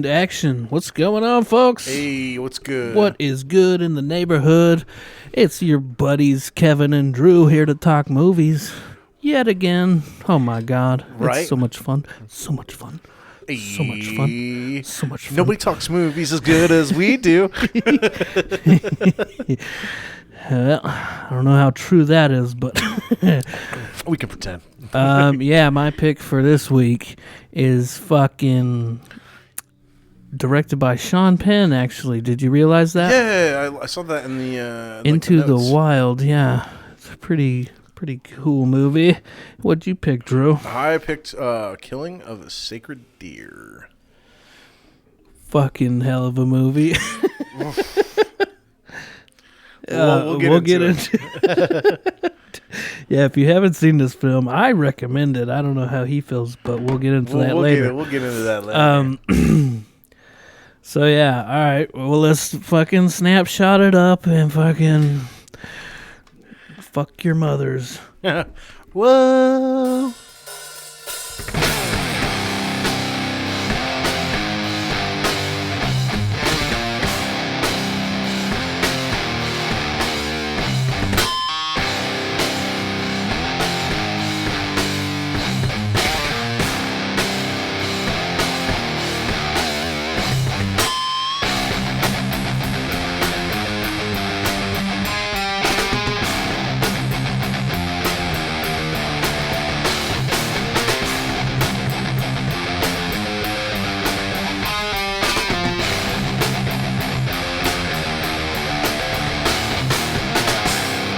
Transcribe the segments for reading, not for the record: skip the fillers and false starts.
And action. What's going on, folks? Hey, what's good? What is good in the neighborhood? It's your buddies Kevin and Drew here to talk movies. Yet again. Oh my God. Right? It's so much fun. So much fun. So much fun. So much fun. Nobody talks movies as good as we do. Well, I don't know how true that is, but We can pretend. yeah, my pick for this week is fucking directed by Sean Penn, actually. Did you realize that? Yeah, I saw that in the Into the the notes. Wild, yeah. It's a pretty cool movie. What'd you pick, Drew? I picked Killing of a Sacred Deer. Fucking hell of a movie. We'll get into it. Yeah, if you haven't seen this film, I recommend it. I don't know how he feels, but we'll get into that later. We'll get into that later. So yeah, all right. Well, let's fucking snapshot it up and fucking fuck your mothers. Whoa.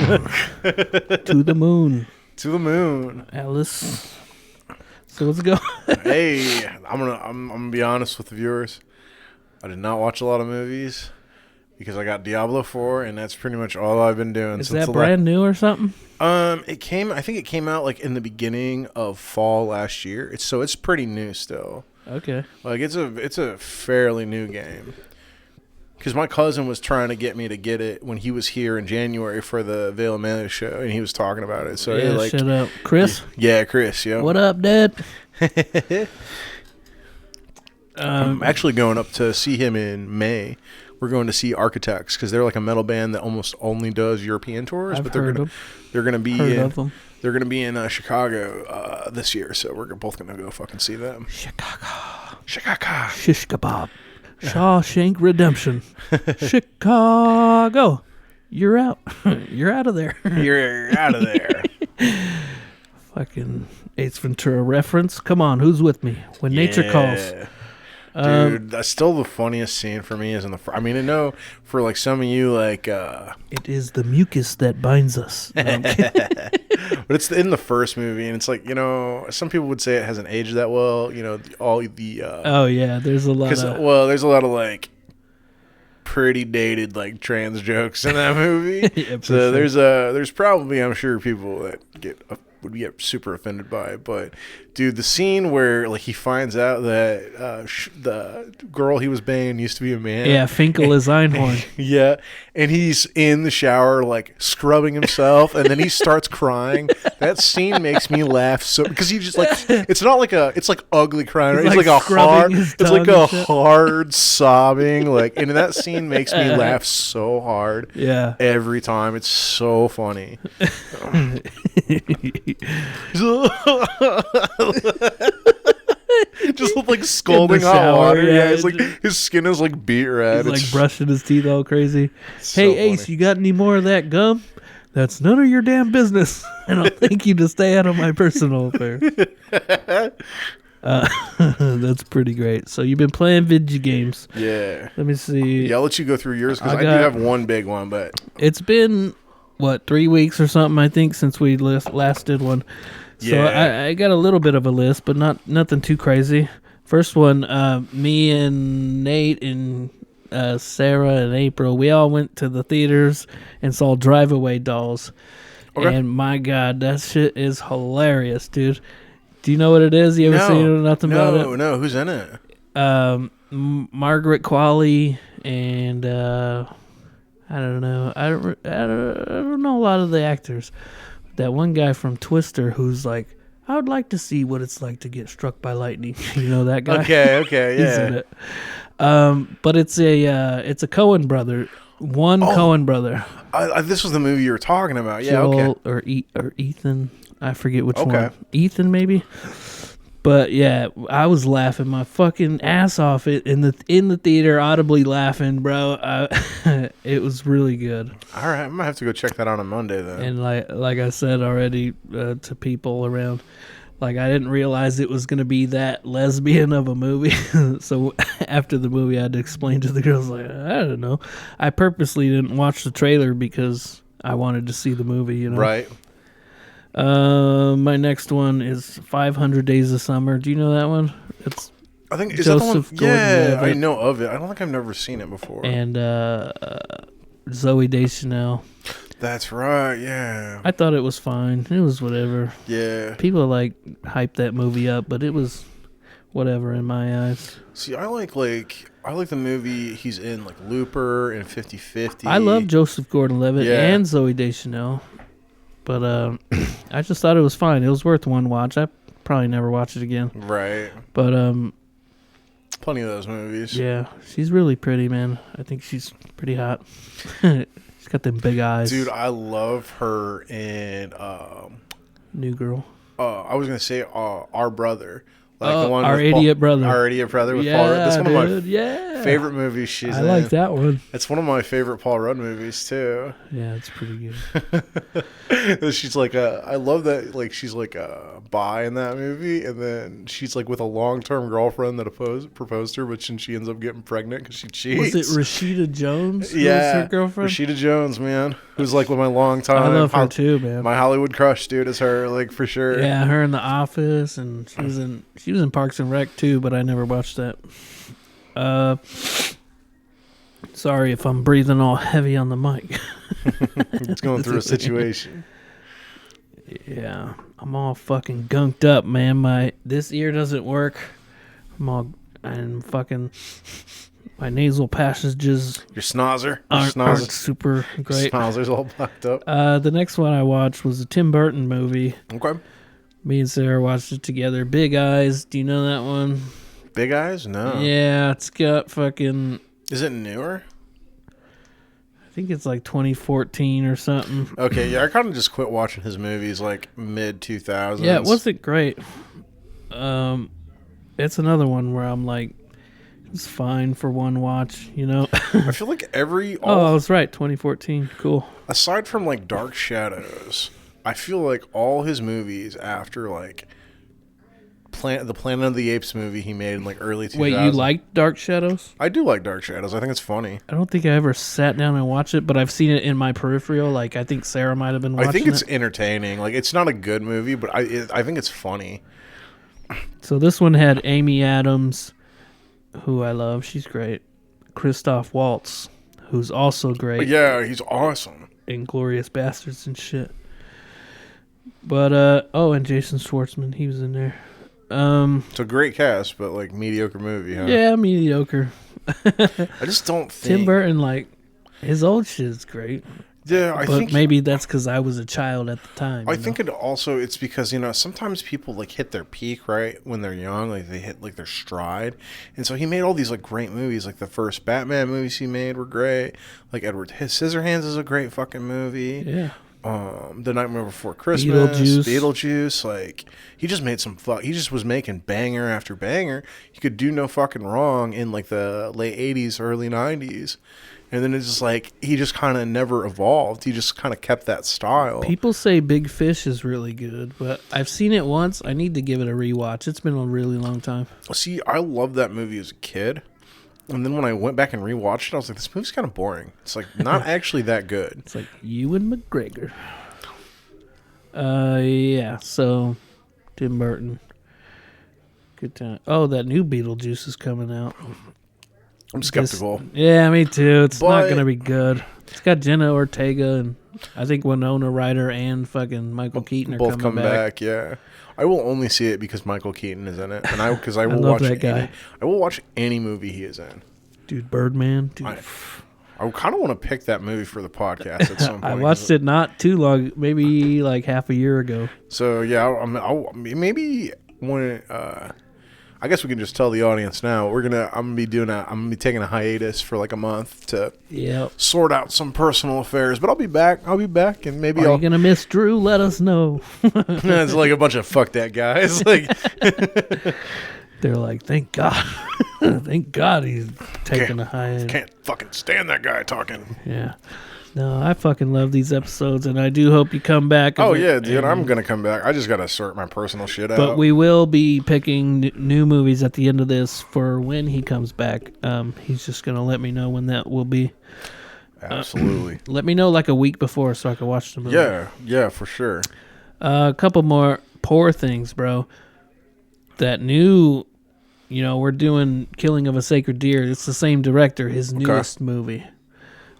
To the moon, To the moon. Alice. So let's go. Hey, I'm gonna be honest with the viewers. I did not watch a lot of movies because I got Diablo 4, and that's pretty much all I've been doing. Is since that brand new or something? I think it came out like in the beginning of fall last year. It's pretty new still. Okay. Like it's a fairly new game. Because my cousin was trying to get me to get it when he was here in January for the Veil of Mana show, and he was talking about it. So Yeah, like, shut up. Chris? yeah, Chris, yeah. What up, Dad? I'm actually going up to see him in May. We're going to see Architects because they're like a metal band that almost only does European tours. I've but heard they're gonna be Heard in of them. they're gonna be in Chicago this year. So we're both gonna go fucking see them. Chicago. Shish Kebab. Shawshank Redemption. Chicago. You're out. You're out of there. You're out of there. Fucking Ace Ventura reference. Come on, who's with me? When nature calls. Dude, that's still the funniest scene for me is in the I mean, I know for like some of you like It is the mucus that binds us. No, I'm kidding. but it's in the first movie, and it's like, you know, some people would say it hasn't aged that well, you know, all the Oh yeah, there's a lot of there's a lot of like pretty dated like trans jokes in that movie. Yeah, so sure. there's probably, I'm sure, people that would get super offended by it. But dude, the scene where like he finds out that the girl he was banging used to be a man. Yeah, Finkel is Einhorn. Yeah, and he's in the shower like scrubbing himself, and then he starts crying. That scene makes me laugh so because he just like it's like ugly crying. He's It's like like a scrubbing hard. his It's like tongue a and shit. hard sobbing. Like, and that scene makes me laugh so hard. Yeah. Every time, it's so funny. Just like scalding hot shower, water. yeah. Yeah, it's like his skin is like beat red. He's It's like brushing his teeth all crazy. so Hey, Ace, funny. you got any more of that gum? That's none of your damn business. And I'll thank you to stay out of my personal affairs. That's pretty great. So you've been playing video games. Yeah. Let me see. Yeah, I'll let you go through yours because I I do got- have one big one, but It's been, 3 weeks or something, I think, since we last did one. So Yeah. I got a little bit of a list, but nothing too crazy. First one, me and Nate and Sarah and April, we all went to the theaters and saw Drive Away Dolls. Okay. And my God, that shit is hilarious, dude. Do you know what it is? You ever seen it or nothing about it? No, who's in it? Margaret Qualley and I don't know. I don't know a lot of the actors. That one guy from Twister who's like, I would like to see what it's like to get struck by lightning. You know that guy? Okay, He's in yeah. it. But it's a Coen brother. Coen brother. This was the movie you were talking about. Yeah, Joel okay. or Ethan. I forget which Okay. one. Ethan, maybe? But yeah, I was laughing my fucking ass off in the theater, audibly laughing, bro. It was really good. All right, I'm gonna have to go check that out on Monday then. And like I said already to people around, like I didn't realize it was gonna be that lesbian of a movie. So after the movie, I had to explain to the girls, like, I don't know. I purposely didn't watch the trailer because I wanted to see the movie. You know, Right. My next one is 500 Days of Summer. Do you know that one? It's I think is Joseph that the one? Yeah, Gordon-Levitt. I know of it. I don't think I've never seen it before. And Zoe Deschanel. That's right. Yeah. I thought it was fine. It was whatever. Yeah. People like hyped that movie up, but it was whatever in my eyes. See, I like the movie he's in, like Looper and 50-50. I love Joseph Gordon-Levitt Yeah. and Zoe Deschanel, but I just thought it was fine. It was worth one watch. I probably never watch it again. Right. But Plenty of those movies. yeah, she's really pretty, man. I think she's pretty hot. She's got them big eyes. Dude, I love her in New Girl. I was gonna say Our Brother. Like Oh, the one Our with Idiot Brother. Our Idiot Brother with Yeah, Paul Rudd. That's one dude, of my yeah. favorite movies she's I in. like that one. It's one of my favorite Paul Rudd movies too. Yeah, it's pretty good. She's like I love that, like she's like a bi in that movie, and then she's like with a long-term girlfriend that proposed to her, but then she ends up getting pregnant because she cheats. Was it Rashida Jones? Who Yeah, was her girlfriend? Rashida Jones, man, who's like with my long time. I love her too, man. My Hollywood crush, dude, is her, like, for sure. Yeah, her in The Office, and she was in Parks and Rec too, but I never watched that. Sorry if I'm breathing all heavy on the mic. It's going through a situation. Yeah, I'm all fucking gunked up, man. This ear doesn't work. My nasal passages Your snozzer. aren't super great. Snozzer's all blocked up. The next one I watched was a Tim Burton movie. Okay. Me and Sarah watched it together. Big Eyes. Do you know that one? Big Eyes? No. Yeah, it's got fucking... Is it newer? I think it's like 2014 or something. Okay, yeah, I kind of just quit watching his movies like mid-2000s. Yeah, it wasn't great. It's another one where I'm like, it's fine for one watch, you know? I feel like I was right, 2014. Cool. aside from like Dark Shadows, I feel like all his movies after like the Planet of the Apes movie he made in like early 2000s. Wait, you liked Dark Shadows? I do like Dark Shadows. I think it's funny. I don't think I ever sat down and watched it, but I've seen it in my peripheral. Like, I think Sarah might have been watching it. I think it's entertaining. Like, it's not a good movie, but I think it's funny. So this one had Amy Adams, who I love. She's great. Christoph Waltz, who's also great. Yeah, he's awesome. Inglourious Bastards and shit. But, and Jason Schwartzman, he was in there. It's a great cast, but like mediocre movie, huh? Yeah, mediocre. I just don't think Tim Burton, like, his old shit is great. Yeah, I But think maybe that's because I was a child at the time. I think it's because, sometimes people like hit their peak right when they're young, like they hit like their stride. And so he made all these like great movies, like the first Batman movies he made were great. Like Edward Scissorhands is a great fucking movie. Yeah. The Nightmare Before Christmas, Beetlejuice. Beetlejuice, like he just made he just was making banger after banger. He could do no fucking wrong in like the late 80s, early 90s. And then it's just like he just kind of never evolved. He just kind of kept that style. People say Big Fish is really good, but I've seen it once. I need to give it a rewatch. It's been a really long time. See, I loved that movie as a kid. And then when I went back and rewatched it, I was like, this movie's kind of boring. It's like not actually that good. It's like Ewan McGregor. Yeah, so Tim Burton. Good time. Oh, that new Beetlejuice is coming out. I'm skeptical. Yeah, me too. It's not But- going to be good. It's got Jenna Ortega and I think Winona Ryder and fucking Michael Keaton are Both coming come back. back, yeah. I will only see it because Michael Keaton is in it, and I will love watch that guy. I will watch any movie he is in. Dude, Birdman. Dude, I kind of want to pick that movie for the podcast at some point. I watched it not too long, maybe like half a year ago. So yeah, maybe when I guess we can just tell the audience now. I'm gonna be taking a hiatus for like a month to sort out some personal affairs. But I'll be back, and maybe Are you gonna miss Drew? Let us know. It's like a bunch of fuck that guys. Like they're like, thank God, thank God he's taking a hiatus. Can't fucking stand that guy talking. Yeah. No, I fucking love these episodes, and I do hope you come back. Oh, yeah, dude, I'm going to come back. I just got to sort my personal shit out. But we will be picking new movies at the end of this for when he comes back. He's just going to let me know when that will be. Absolutely. Let me know like a week before so I can watch the movie. Yeah, for sure. A couple more Poor Things, bro. That new, we're doing Killing of a Sacred Deer. It's the same director, his newest movie.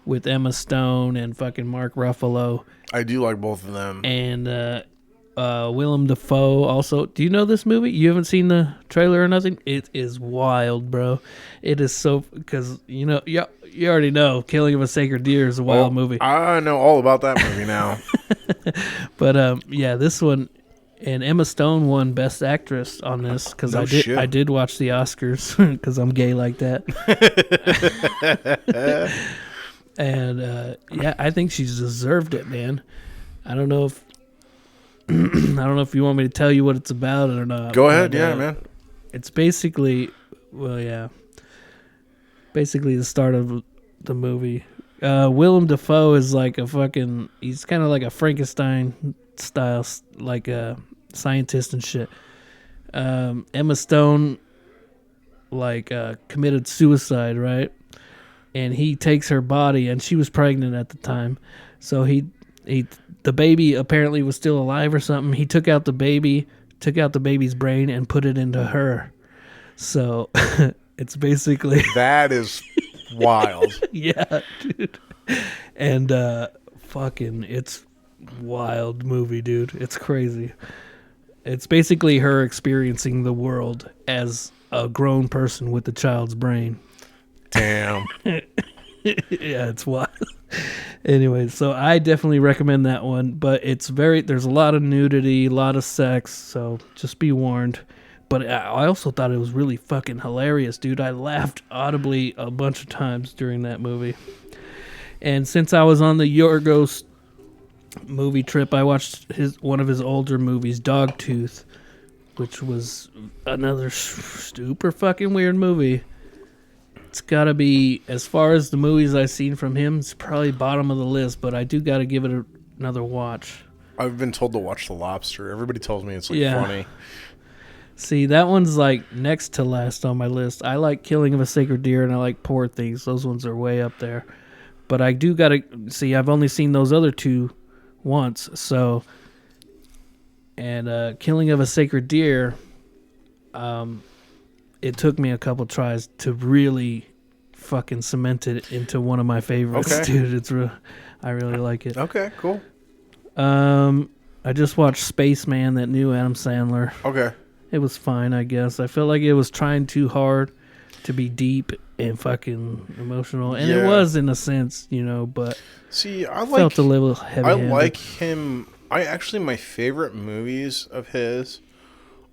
With Emma Stone and fucking Mark Ruffalo. I do like both of them. And Willem Dafoe also. Do you know this movie? You haven't seen the trailer or nothing? It is wild, bro. It is so... Because, you already know Killing of a Sacred Deer is a wild movie. I know all about that movie now. But, this one... And Emma Stone won Best Actress on this because I did watch the Oscars because I'm gay like that. And I think she's deserved it, man. I don't know if you want me to tell you what it's about or not. Go ahead, man. It's basically, basically the start of the movie. Willem Dafoe is like he's kind of like a Frankenstein style, like a scientist and shit. Emma Stone, committed suicide, right? And he takes her body, and she was pregnant at the time. So the baby apparently was still alive or something. He took out the baby's brain and put it into her. So it's basically that is wild. Yeah, dude. And it's wild movie, dude. It's crazy. It's basically her experiencing the world as a grown person with a child's brain. Damn. Yeah, it's wild. Anyway, so I definitely recommend that one, but there's a lot of nudity, a lot of sex, so just be warned. But I also thought it was really fucking hilarious, dude. I laughed audibly a bunch of times during that movie. And since I was on the Yorgos movie trip, I watched one of his older movies, Dogtooth, which was another super fucking weird movie. It's got to be, as far as the movies I've seen from him, it's probably bottom of the list, but I do got to give it another watch. I've been told to watch The Lobster. Everybody tells me it's funny. See, that one's like next to last on my list. I like Killing of a Sacred Deer and I like Poor Things. Those ones are way up there. But I do got to see, I've only seen those other two once. So, and Killing of a Sacred Deer, it took me a couple tries to really fucking cement it into one of my favorites. Okay. Dude, I really like it. Okay, cool. I just watched Spaceman, that new Adam Sandler. Okay. It was fine, I guess. I felt like it was trying too hard to be deep and fucking emotional, and it was in a sense, but see, felt a little heavy-handed. I like him. My favorite movies of his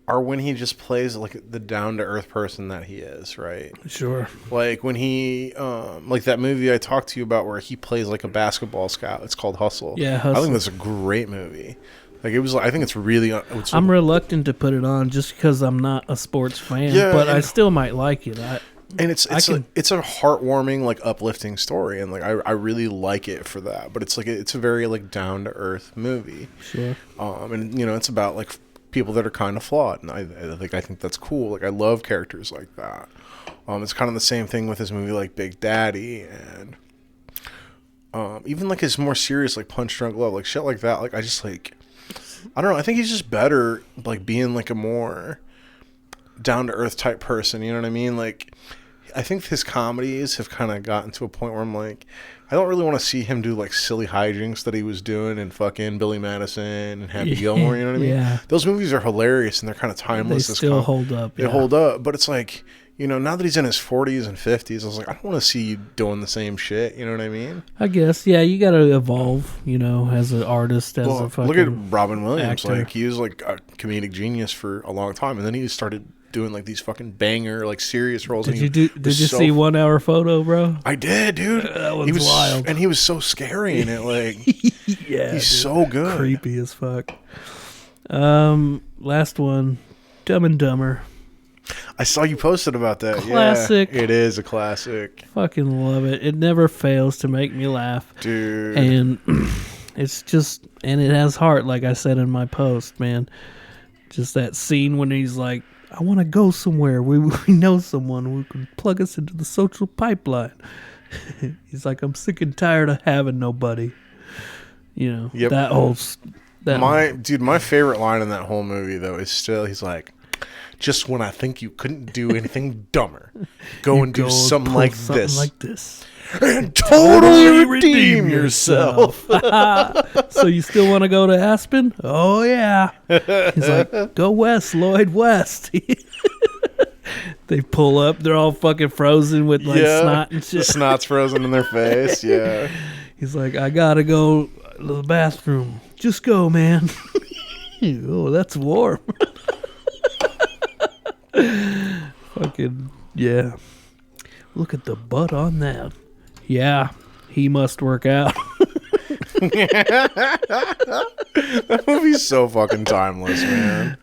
are when he just plays like the down-to-earth person that he is, right? Sure. Like when he, like that movie I talked to you about where he plays like a basketball scout. It's called Hustle. Yeah, Hustle. I think that's a great movie. Like it was. I think it's really. I'm reluctant to put it on just because I'm not a sports fan, but I still might like it. It's a heartwarming, like uplifting story, and like I really like it for that. But it's a very like down-to-earth movie. Sure. And it's about like people that are kind of flawed, and I think that's cool. Like I love characters like that. It's kind of the same thing with his movie like Big Daddy, and even like his more serious like Punch Drunk Love, like shit like that. Like I just like, I don't know. I think he's just better like being like a more down to earth type person. You know what I mean? Like I think his comedies have kind of gotten to a point where I'm like, I don't really want to see him do like silly hijinks that he was doing in fucking Billy Madison and Happy Gilmore. You know what I mean? Yeah. Those movies are hilarious and they're kind of timeless. They still hold up. They hold up, but it's like you know, now that he's in his 40s and 50s, I was like, I don't want to see you doing the same shit. You know what I mean? I guess, yeah, you got to evolve, you know, as an artist, as a fucking look at Robin Williams. actor. Like, he was like a comedic genius for a long time, and then he started doing like these fucking banger, like serious roles. Did you see 1 Hour Photo, bro? I did, dude. That was he was wild. And he was so scary in it. Like, yeah, he's so good. Creepy as fuck. Last one, Dumb and Dumber. I saw you posted about that. Classic. Yeah, it is a classic. Fucking love it. It never fails to make me laugh. Dude. And it's just, and it has heart, like I said in my post, man. Just that scene when he's like, I want to go somewhere. We know someone who can plug us into the social pipeline. He's like, I'm sick and tired of having nobody. You know, Yep. that whole... My favorite line in that whole movie, though, is still, he's like, just when I think you couldn't do anything dumber, go and do something like this. And totally redeem yourself. So you still want to go to Aspen? Oh, yeah. He's like, go west, Lloyd, west. They pull up. They're all fucking frozen with like snot and shit. The snot's frozen in their face, yeah. He's like, I got to go to the bathroom. Just go, man. Oh, that's warm. Fucking, yeah. Look at the butt on that. Yeah, he must work out. That movie's so fucking timeless, man.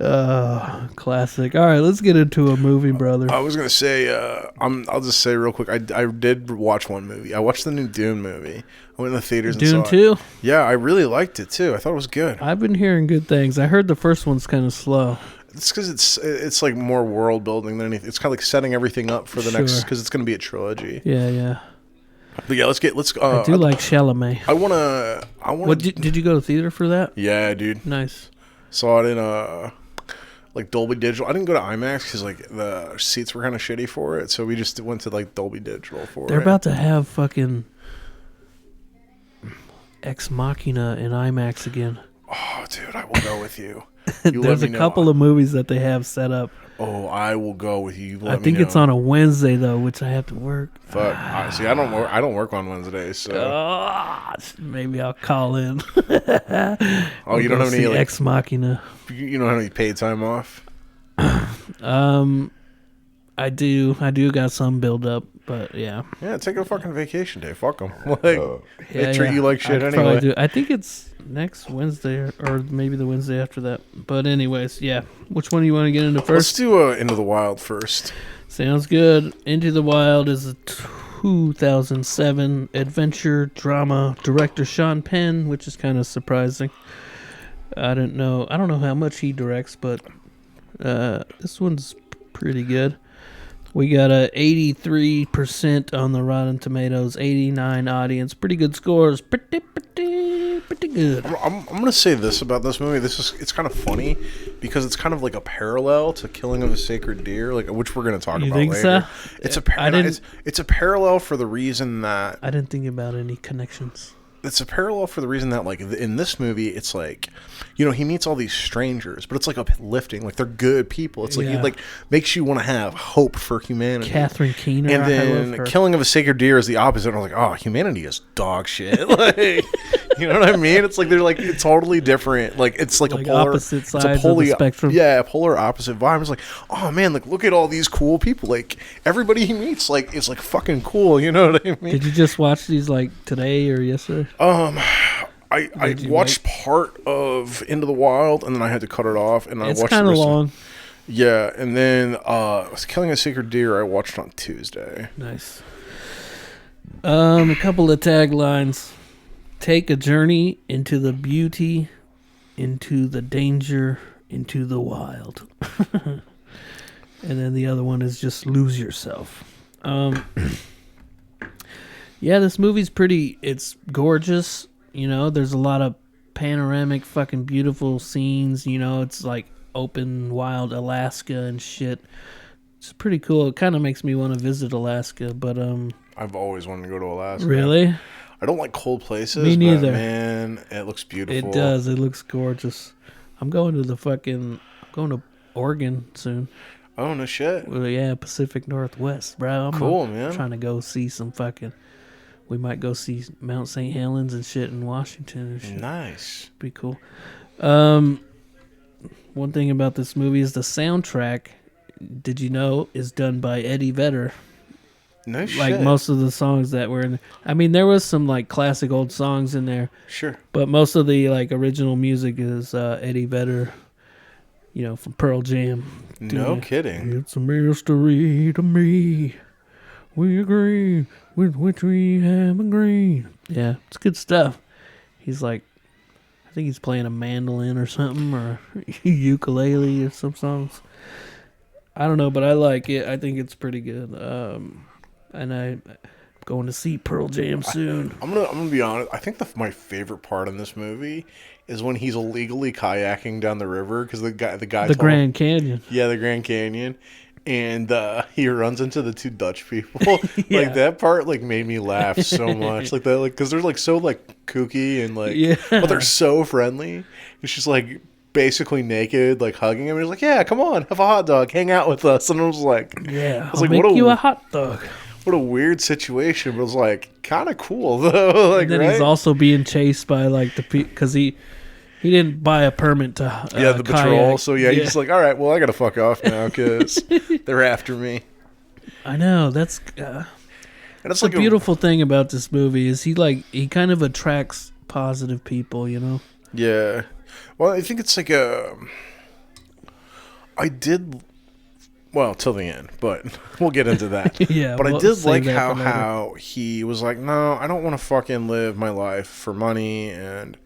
Classic. All right, let's get into a movie, brother. I was gonna say, I'll just say real quick. I did watch one movie. I watched the new Dune movie. I went in the theaters and Dune saw 2? it. Yeah, I really liked it too. I thought it was good. I've been hearing good things. I heard the first one's kind of slow. It's because it's like more world building than anything. It's kind of like setting everything up for the next, because it's gonna be a trilogy. Yeah. But yeah, let's. I do like Chalamet. I wanna. What did you go to theater for that? Yeah, dude. Nice. Saw it in like Dolby Digital. I didn't go to IMAX because like the seats were kind of shitty for it, so we just went to like Dolby Digital for it. They're about to have fucking Ex Machina in IMAX again. Oh, dude, I will go with you. There's a couple of movies that they have set up. Oh, I will go with you. I think it's on a Wednesday though, which I have to work. Fuck. See, I don't work on Wednesdays, so maybe I'll call in. Oh, you don't have any like, Ex Machina? You don't have any paid time off? I do got some build up, but yeah. Yeah, take a fucking vacation day. Fuck them. Like, they treat you like shit I'd anyway. do. I think it's next Wednesday or maybe the Wednesday after that. But anyways, yeah. Which one do you want to get into first? Let's do Into the Wild first. Sounds good. Into the Wild is a 2007 adventure drama. Director Sean Penn, which is kind of surprising. I don't know how much he directs, but this one's pretty good. We got a 83% on the Rotten Tomatoes, 89 audience. Pretty good scores. Pretty good. I'm gonna say this about this movie. It's kind of funny because it's kind of like a parallel to Killing of a Sacred Deer, like which we're gonna talk about later. So? It's a parallel for the reason that I didn't think about any connections. It's a parallel for the reason that, like, in this movie, it's like, you know, he meets all these strangers, but it's like uplifting, like they're good people. It's like it like makes you want to have hope for humanity. Catherine Keener, and then Killing of a Sacred Deer is the opposite. And I'm like, oh, humanity is dog shit. Like, you know what I mean? It's like they're like totally different. Like it's like a polar opposite sides of the spectrum. Yeah, a polar opposite vibe. It's like, oh man, like look at all these cool people. Like everybody he meets, like is like fucking cool. You know what I mean? Did you just watch these like today or yesterday? I watched part of Into the Wild and then I had to cut it off and I watched. It's kind of long. Yeah, and then Killing a Sacred Deer I watched on Tuesday. Nice. A couple of taglines. Take a journey into the beauty, into the danger, into the wild. And then the other one is just lose yourself. Yeah, this movie's it's gorgeous. You know, there's a lot of panoramic fucking beautiful scenes. You know, it's like open, wild Alaska and shit. It's pretty cool. It kind of makes me want to visit Alaska, but I've always wanted to go to Alaska. Really? I don't like cold places. Me neither. But man, it looks beautiful. It does. It looks gorgeous. I'm going to Oregon soon. Oh, no shit. Well, yeah, Pacific Northwest, bro. I'm Cool, man. trying to go see some fucking... We might go see Mount St. Helens and shit in Washington and shit. Nice. Be cool. One thing about this movie is the soundtrack, did you know, is done by Eddie Vedder. No shit. Like most of the songs that were in... I mean, there was some like classic old songs in there. Sure. But most of the like original music is Eddie Vedder, you know, from Pearl Jam. No kidding. It's a mystery to me. We agree with which we have agreed. Yeah, it's good stuff. He's like, I think he's playing a mandolin or something, or ukulele or some songs. I don't know, but I like it. I think it's pretty good. And I'm going to see Pearl Jam soon. I'm gonna be honest. I think my favorite part in this movie is when he's illegally kayaking down the river because the guy The Grand Canyon. Yeah, the Grand Canyon. And he runs into the two Dutch people. Yeah. Like that part, like made me laugh so much. Like that, like because they're like so like kooky and like, Yeah. but they're so friendly. And she's like basically naked, like hugging him. And he's like, "Yeah, come on, have a hot dog, hang out with us." And I was like, Yeah, I was I'll like, make you a hot dog. what a weird situation, but it was like kind of cool though. Like, And then right? he's also being chased by like the because he didn't buy a permit to the patrol. kayak. So yeah, he's just like, all right, well, I gotta fuck off now because they're after me. I know that's. And it's The like beautiful thing about this movie is he kind of attracts positive people, you know? Yeah. Well, I think it's like I did. Well, till the end, but we'll get into that. Yeah, but I we'll did save like that for later. how he was like, no, I don't want to fucking live my life for money. And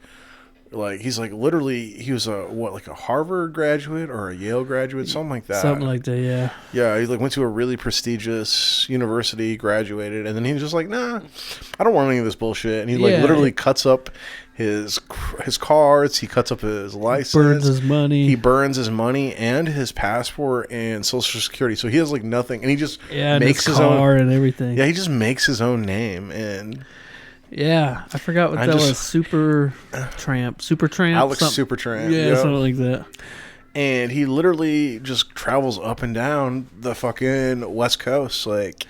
like, he's like, literally, he was like a Harvard graduate or a Yale graduate, something like that. Something like that, yeah. Yeah, he like went to a really prestigious university, graduated, and then he was just like, nah, I don't want any of this bullshit. And he like Yeah. literally cuts up his cards, he cuts up his license, Burns his money. he burns his money and his passport and Social Security. So he has like nothing, and he just Yeah, makes his his car own. and everything. Yeah, he just makes his own name, and Yeah, I forgot what I that just- was. Super Tramp. Alex something. Supertramp. Yeah, yep. something like that. And he literally just travels up and down the fucking West Coast, like,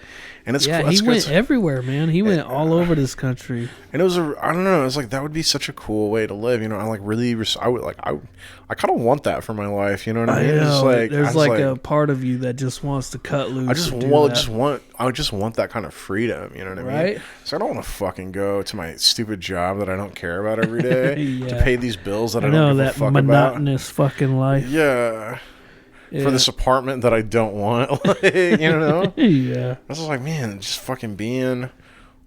and it's Yeah, he went everywhere, man. He went all over this country. And it was I don't know, it's like that would be such a cool way to live, you know. I like really I kind of want that for my life, you know what I mean? I know. It's like There's I was like a part of you that just wants to cut loose. I just and do that. I just want that kind of freedom, you know what I mean? Right? So I don't want to fucking go to my stupid job that I don't care about every day to Yeah. pay these bills that I I don't know give a that fuck monotonous fucking life. about. Yeah. Yeah. For this apartment that I don't want, like, you know? Yeah. I was like, man, just fucking being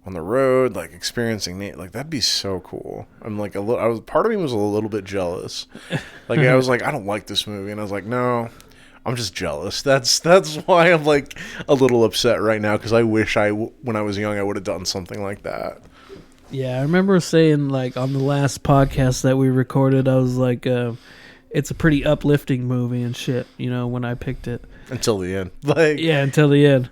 on the road, like experiencing like that'd be so cool. I'm like part of me was a little bit jealous. Like I was like, I don't like this movie, and I was like, no, I'm just jealous. That's why I'm like a little upset right now because I wish when I was young I would have done something like that. Yeah, I remember saying like on the last podcast that we recorded, I was like, it's a pretty uplifting movie and shit, you know, when I picked it. Until the end. Like Yeah, until the end.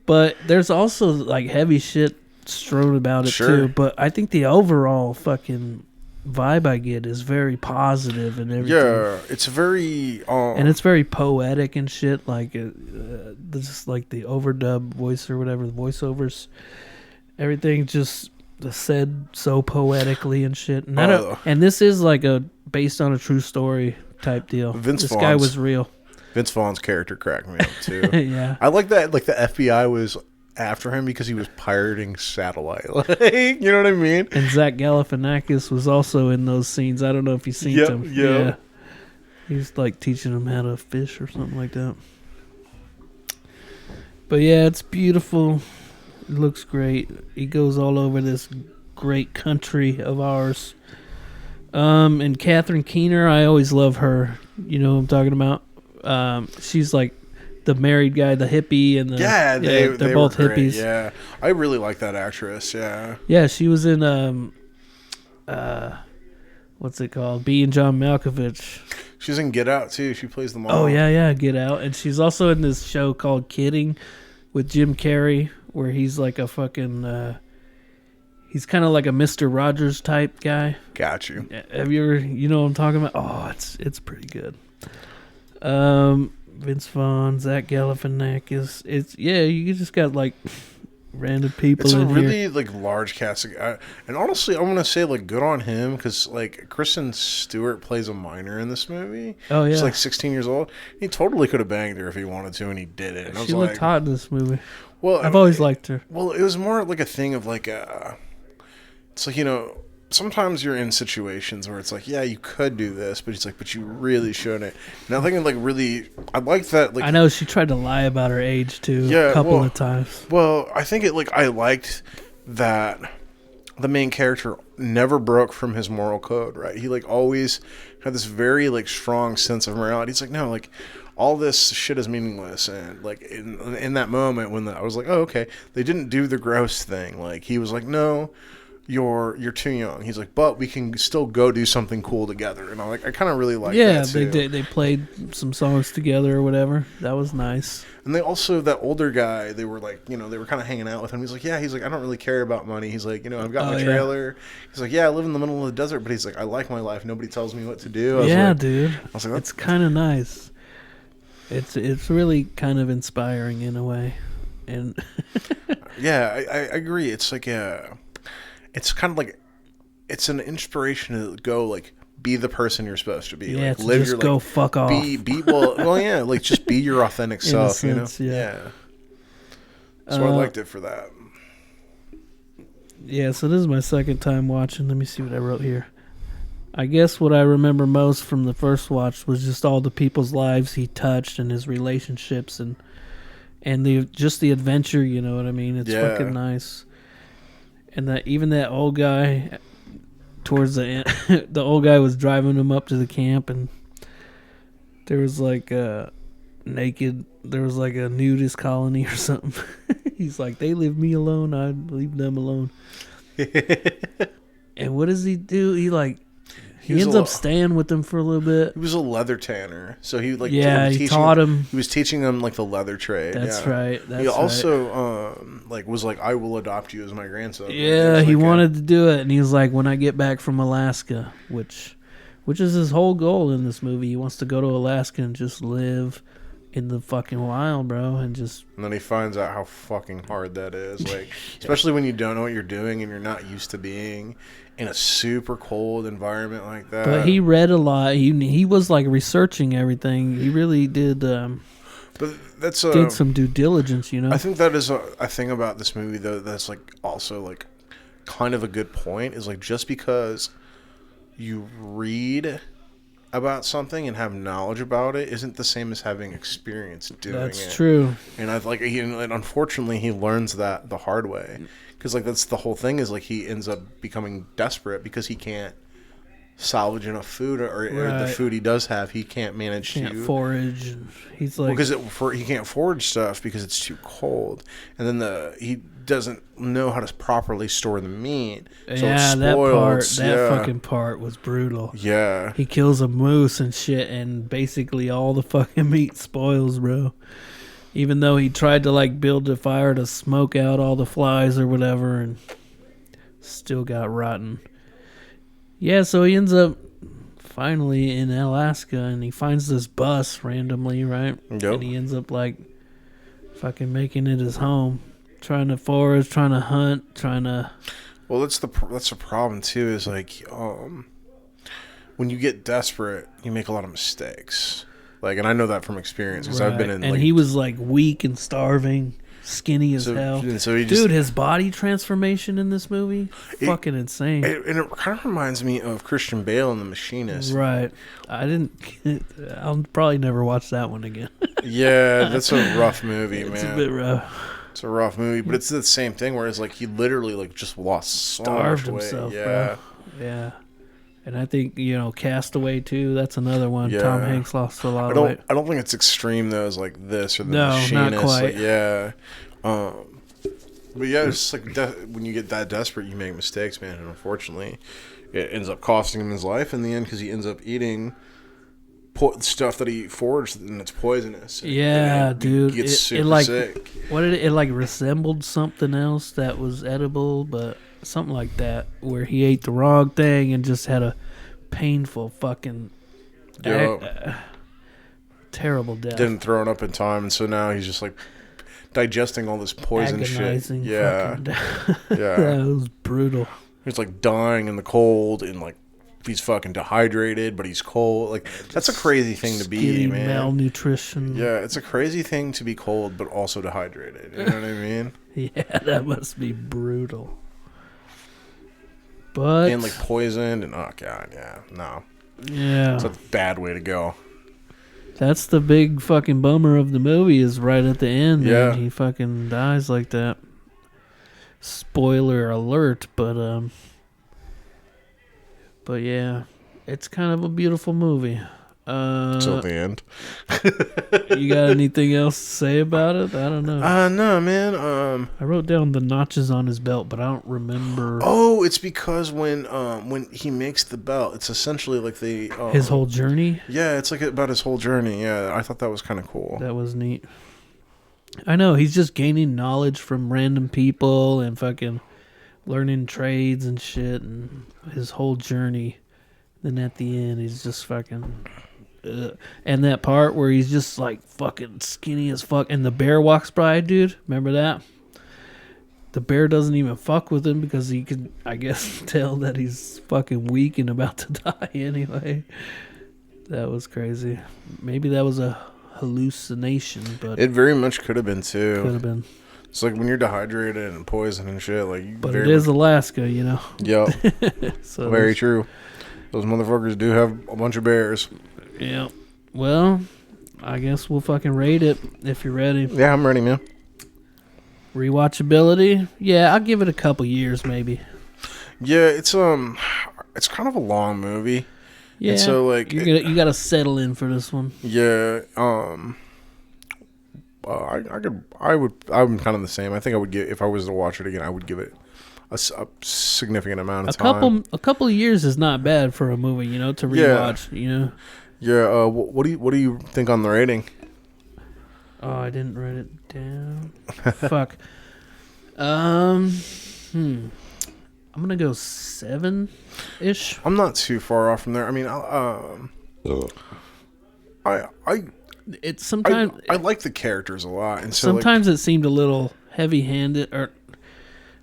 But there's also like heavy shit strewn about it Sure. too. But I think the overall fucking vibe I get is very positive and everything. yeah, it's very And it's very poetic and shit. Like, just like the overdub voice or whatever, the voiceovers, everything just said so poetically and shit. And, and this is like based on a true story type deal. This guy was real. Vince Vaughn's character cracked me up too. Yeah. I like that. Like the FBI was after him because he was pirating satellite. Like, you know what I mean? And Zach Galifianakis was also in those scenes. I don't know if you've seen him. Yeah. He's like teaching him how to fish or something like that. But yeah, it's beautiful. It looks great. He goes all over this great country of ours. And Catherine Keener, I always love her. You know what I'm talking about? She's like the married guy, the hippie, and they're both were great. hippies. Yeah, I really like that actress. Yeah, Yeah, she was in what's it called? Being John Malkovich. she's in Get Out too. She plays the mom. Oh yeah, Get Out. And she's also in this show called Kidding with Jim Carrey, where he's like a fucking he's kind of like a Mr. Rogers type guy. Got you. Have you ever, you know what I'm talking about? Oh, it's pretty good. Vince Vaughn, Zach Galifianakis. You just got like random people. It's a in really here. like large cast, and honestly, I'm gonna say like good on him because like Kristen Stewart plays a minor in this movie. Oh yeah, she's like 16 years old. He totally could have banged her if he wanted to, and he didn't. And I was she looked like, hot in this movie. Well, I've always liked her. Well, it was more like a thing of like it's like, sometimes you're in situations where it's like, yeah, you could do this, but it's like, but you really shouldn't. And I think like really, I like that. Like, I know she tried to lie about her age too, a couple of times. Well, I think I liked that the main character never broke from his moral code, right? He like always had this very like strong sense of morality. He's like, no, like all this shit is meaningless. And like in that moment when I was like, oh, okay, they didn't do the gross thing. Like he was like, no, you're too young. He's like, but we can still go do something cool together. And I kind of really like that too. Yeah, they played some songs together or whatever. That was nice. And they also, that older guy, they were like, they were kind of hanging out with him. He's like, I don't really care about money. He's like, I've got my trailer. Yeah. He's like, I live in the middle of the desert, but he's like, I like my life. Nobody tells me what to do. Dude. I was like, it's kind of nice. It's really kind of inspiring in a way. And yeah, I agree. It's like it's kind of like, it's an inspiration to go like, be the person you're supposed to be. Yeah, like, to live just your, go like, fuck off. Like just be your authentic self. Sense, Yeah. So I liked it for that. Yeah, so this is my second time watching. Let me see what I wrote here. I guess what I remember most from the first watch was just all the people's lives he touched and his relationships and the adventure. You know what I mean? It's fucking nice. And that old guy, towards the end, the old guy was driving him up to the camp, and there was like a nudist colony or something. He's like, they leave me alone, I leave them alone. And what does he do? He ends up staying with them for a little bit. He was a leather tanner, so he he taught him. He was teaching them like the leather trade. That's right. He also was like, I will adopt you as my grandson. Yeah, he wanted to do it, and he was like, when I get back from Alaska, which is his whole goal in this movie. He wants to go to Alaska and just live in the fucking wild, bro, and then he finds out how fucking hard that is, like especially when you don't know what you're doing and you're not used to being in a super cold environment like that. But he read a lot. He was like researching everything. He really did. But that's did some due diligence, I think that is a thing about this movie though that's like also like kind of a good point, is like just because you read about something and have knowledge about it isn't the same as having experience doing it. That's true. And and unfortunately he learns that the hard way, because like that's the whole thing, is like he ends up becoming desperate because he can't salvage enough food, or the food he does have he can't manage to forage. He's like, because he can't forage stuff because it's too cold, and then he doesn't know how to properly store the meat. So that fucking part was brutal. Yeah, he kills a moose and shit, and basically all the fucking meat spoils, bro. Even though he tried to like build a fire to smoke out all the flies or whatever, and still got rotten. Yeah, so he ends up finally in Alaska, and he finds this bus randomly, right? Yep. And he ends up like fucking making it his home, trying to forage, trying to hunt, trying to. Well, that's the problem too. Is like when you get desperate, you make a lot of mistakes. Like, and I know that from experience because I've been in. And he was like weak and starving. Skinny as hell. So his body transformation in this movie, fucking insane. And it kind of reminds me of Christian Bale in The Machinist. Right. I'll probably never watch that one again. Yeah, that's a rough movie, man. It's a bit rough. It's a rough movie, but it's the same thing where it's like he literally like just lost so starved much weight. Himself, bro. Yeah. And I think, Castaway too, that's another one. Yeah. Tom Hanks lost a lot of weight. I don't think it's extreme though, as like this or The Machinist. No, not quite. But yeah, it's like when you get that desperate, you make mistakes, man. And unfortunately, it ends up costing him his life in the end because he ends up eating stuff that he foraged and it's poisonous. Yeah, dude. He gets super sick. What did it like resembled something else that was edible, but something like that, where he ate the wrong thing and just had a painful fucking terrible death. Didn't throw it up in time, and so now he's just like digesting all this poison Agonizing shit. Yeah. fucking death. Yeah. That was brutal. He's like dying in the cold, and like he's fucking dehydrated, but he's cold. Like, that's a crazy thing to be, man. Malnutrition. Yeah, it's a crazy thing to be cold, but also dehydrated. You know what I mean? Yeah, that must be brutal. But And like poisoned, and oh god, yeah, no. Yeah. It's a bad way to go. That's the big fucking bummer of the movie is right at the end. Yeah. And he fucking dies like that. Spoiler alert, but yeah, it's kind of a beautiful movie. Till the end. You got anything else to say about it? I don't know. No, man. I wrote down the notches on his belt, but I don't remember. Oh, it's because when he makes the belt, it's essentially like the his whole journey. Yeah, it's like about his whole journey. Yeah, I thought that was kind of cool. That was neat. I know he's just gaining knowledge from random people and fucking learning trades and shit, and his whole journey. Then at the end, he's just fucking. And that part where he's just like fucking skinny as fuck, and the bear walks by, dude. Remember that? The bear doesn't even fuck with him because he could, I guess, tell that he's fucking weak and about to die anyway. That was crazy. Maybe that was a hallucination, but it very much could have been too. Could have been. It's like when you're dehydrated and poisoned and shit. Like, but it is Alaska, you know. Yep. So very true. Those motherfuckers do have a bunch of bears. Yeah. Well, I guess we'll fucking rate it if you're ready. Yeah, I'm ready, man. Rewatchability? Yeah, I'll give it a couple years maybe. Yeah, it's kind of a long movie. Yeah. And so like you gotta settle in for this one. Yeah. I'm kind of the same. I think I would give, if I was to watch it again, I would give it a significant amount of time. A couple of years is not bad for a movie, you know, to rewatch. You know. Yeah. What do you think on the rating? Oh, I didn't write it down. Fuck. I'm gonna go 7-ish. I'm not too far off from there. I mean, I like the characters a lot, and so sometimes it seemed a little heavy-handed, or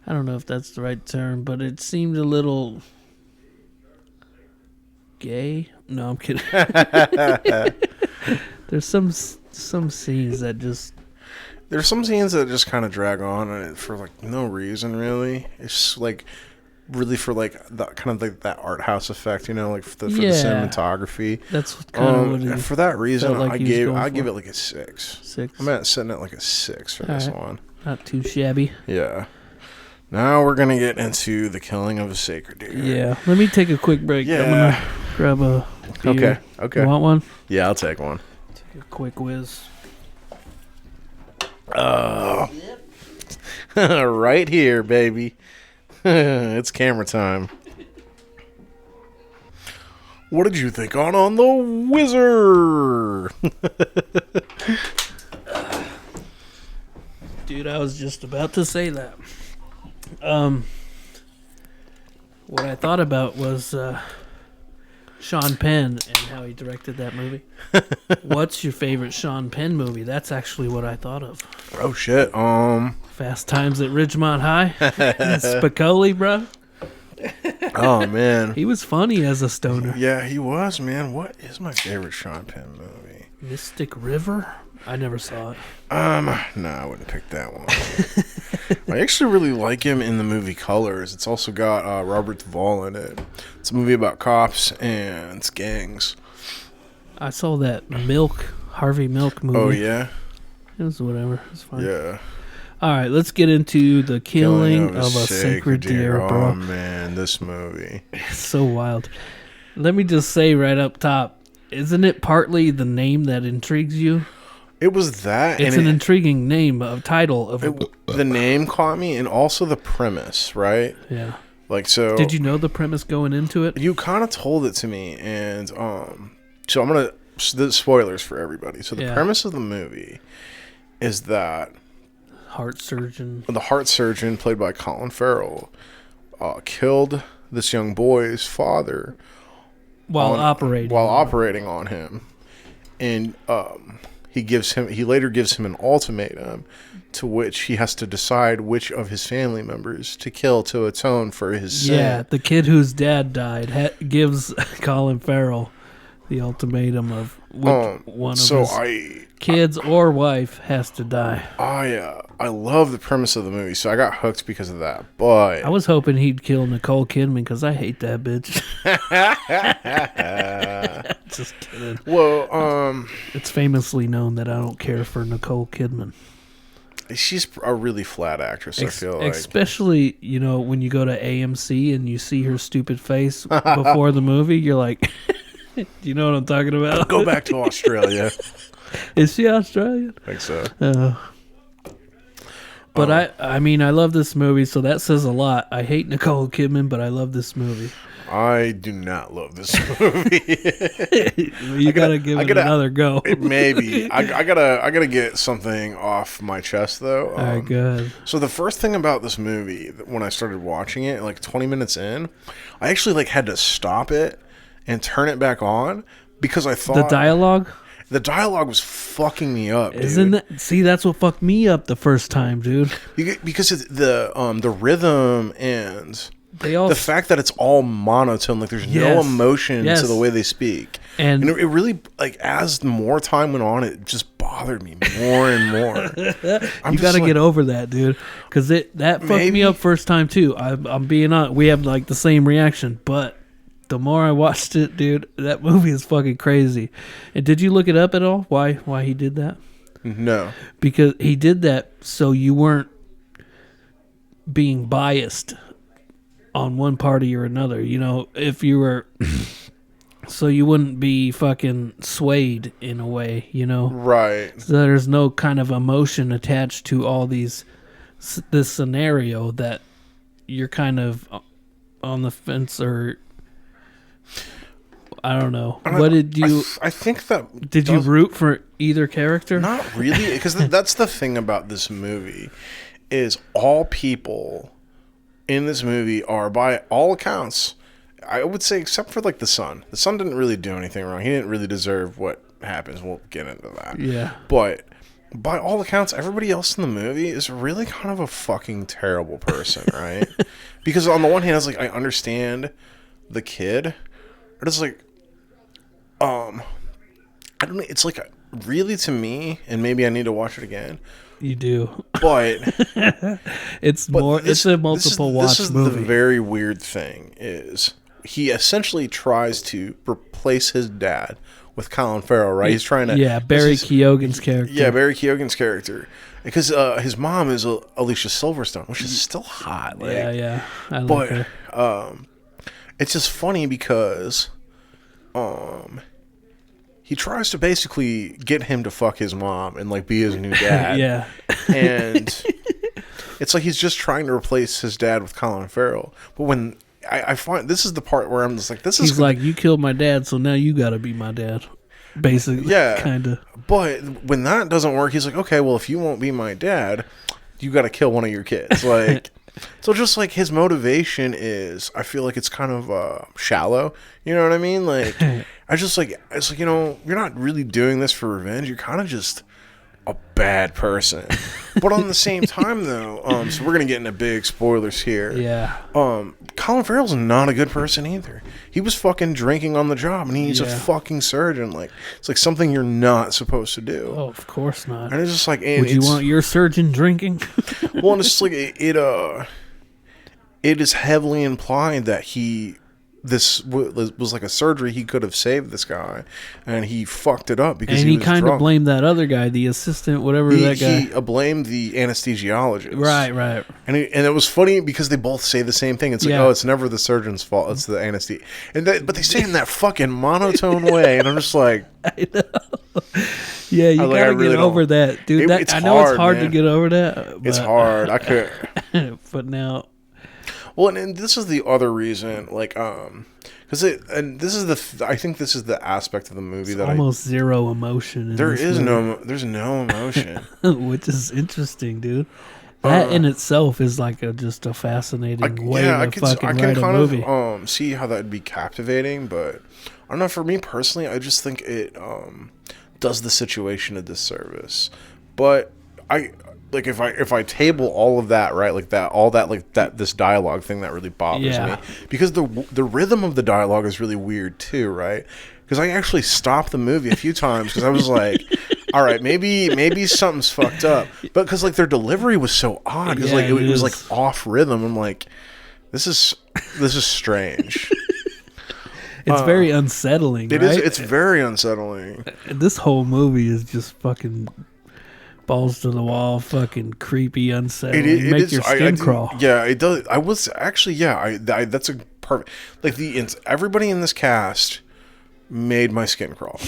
I don't know if that's the right term, but it seemed a little gay. No, I'm kidding. There's some scenes that just. There's some scenes that just kind of drag on and for like no reason really. It's just like really for like that kind of like that art house effect, you know, like for the cinematography. That's kind of what for that reason, like I give it like a 6. 6. I'm sitting at like a 6 for this one. Not too shabby. Yeah. Now we're gonna get into the killing of a sacred deer. Yeah. Let me take a quick break. Yeah. I'm gonna grab a beer. Okay. You want one? Yeah, I'll take one. Take a quick whiz. Right here, baby. It's camera time. What did you think on the Wizard? Dude, I was just about to say that. What I thought about was Sean Penn and how he directed that movie. What's your favorite Sean Penn movie? That's actually what I thought of. Oh shit. Fast Times at Ridgemont High. Spicoli, bro. Oh man. He was funny as a stoner. Yeah, he was, man. What is my favorite Sean Penn movie? Mystic River? I never saw it. No, I wouldn't pick that one. I actually really like him in the movie Colors. It's also got Robert Duvall in it. It's a movie about cops and gangs. I saw that Harvey Milk movie. Oh, yeah? It was whatever. It's fine. Yeah. All right, let's get into the killing of a sacred deer, bro. Oh, man, this movie. It's so wild. Let me just say right up top, isn't it partly the name that intrigues you? It was that. It's an intriguing name, title. The name caught me, and also the premise, right? Yeah. Like, so. Did you know the premise going into it? You kind of told it to me, and so I'm going to. The spoilers for everybody. So the premise of the movie is that the heart surgeon, played by Colin Ferrell, killed this young boy's father while operating on him. and he later gives him an ultimatum, to which he has to decide which of his family members to kill to atone for his sin. Yeah, the kid whose dad died gives Colin Farrell the ultimatum of one of his kids or wife has to die. I love the premise of the movie, so I got hooked because of that. But I was hoping he'd kill Nicole Kidman because I hate that bitch. Just kidding. Well, it's famously known that I don't care for Nicole Kidman. She's a really flat actress, I feel like. Especially, when you go to AMC and you see her stupid face before the movie, you're like, do you know what I'm talking about? Go back to Australia. Is she Australian? I think so. But I mean, I love this movie, so that says a lot. I hate Nicole Kidman, but I love this movie. I do not love this movie. You gotta give it another go. Maybe I gotta get something off my chest though. All right, good. So the first thing about this movie, when I started watching it, like 20 minutes in, I actually had to stop it and turn it back on because I thought the dialogue. The dialogue was fucking me up, dude. Isn't that? See, that's what fucked me up the first time, dude. Because of the rhythm and the fact that it's all monotone, like there's no emotion to the way they speak, and it really, like, as more time went on, it just bothered me more and more. You got to get over that, dude, because that fucked me up first time too. I'm being honest. We have like the same reaction, but the more I watched it, dude, that movie is fucking crazy. And did you look it up at all? Why he did that? No, because he did that so you weren't being biased on one party or another, if you were so you wouldn't be fucking swayed in a way, right? So there's no kind of emotion attached to all this scenario that you're kind of on the fence, or I don't know. What did you? I think that did you root for either character? Not really, because that's the thing about this movie is all people in this movie are, by all accounts, I would say, except for like the son. The son didn't really do anything wrong. He didn't really deserve what happens. We'll get into that. Yeah. But by all accounts, everybody else in the movie is really kind of a fucking terrible person, right? Because on the one hand, I was like, I understand the kid, but it's like, I don't know. It's like, really, to me, and maybe I need to watch it again. You do, but it's a multiple watch This is movie. The very weird thing is he essentially tries to replace his dad with Colin Farrell, right? He's trying to Barry Keoghan's character. Yeah, Barry Keoghan's character, because his mom is Alicia Silverstone, which is still hot. Like, yeah, I like her. It's just funny because he tries to basically get him to fuck his mom and like be his new dad. Yeah. And it's like he's just trying to replace his dad with Colin Farrell. But when I find this is the part where I'm just like, he's like, you killed my dad, so now you got to be my dad. Basically. Yeah. Kind of. But when that doesn't work, he's like, okay, well, if you won't be my dad, you got to kill one of your kids. Like, so just like his motivation is, I feel like it's kind of shallow. You know what I mean? Like, it's like, you're not really doing this for revenge. You're kind of just a bad person. But on the same time, though, so we're gonna get into big spoilers here. Yeah. Colin Farrell's not a good person either. He was fucking drinking on the job, and he's a fucking surgeon. Like, it's like something you're not supposed to do. Oh, of course not. And it's just like, would you want your surgeon drinking? Well, and it's just like it is heavily implied that this was like a surgery. He could have saved this guy, and he fucked it up because he was kind drunk. of blamed that other guy, the assistant, whatever that guy. He blamed the anesthesiologist. Right. And it was funny because they both say the same thing. It's like, oh, it's never the surgeon's fault. It's the anesthesia. But they say it in that fucking monotone way, and I'm just like, I know. Yeah, you gotta get over that, dude. I know it's hard to get over that. It's hard. I could. But now. Well, and this is the other reason, like, because I think this is the aspect of the movie that almost zero emotion. There's no emotion, which is interesting, dude. That in itself is like just a fascinating way to fucking write a movie. See how that would be captivating, but I don't know. For me personally, I just think does the situation a disservice. But I like if I table all of that, right, like that, all that, like that, this dialogue thing that really bothers me, because the rhythm of the dialogue is really weird too, right? Because I actually stopped the movie a few times because I was like, all right, maybe something's fucked up, but because like their delivery was so odd, because like it was like off rhythm. I'm like, this is strange. It's very unsettling. It is. It's very unsettling. This whole movie is just fucking balls to the wall, fucking creepy, unsettling. Make your skin crawl. Yeah, it does. I was actually, that's a perfect. Like everybody in this cast made my skin crawl.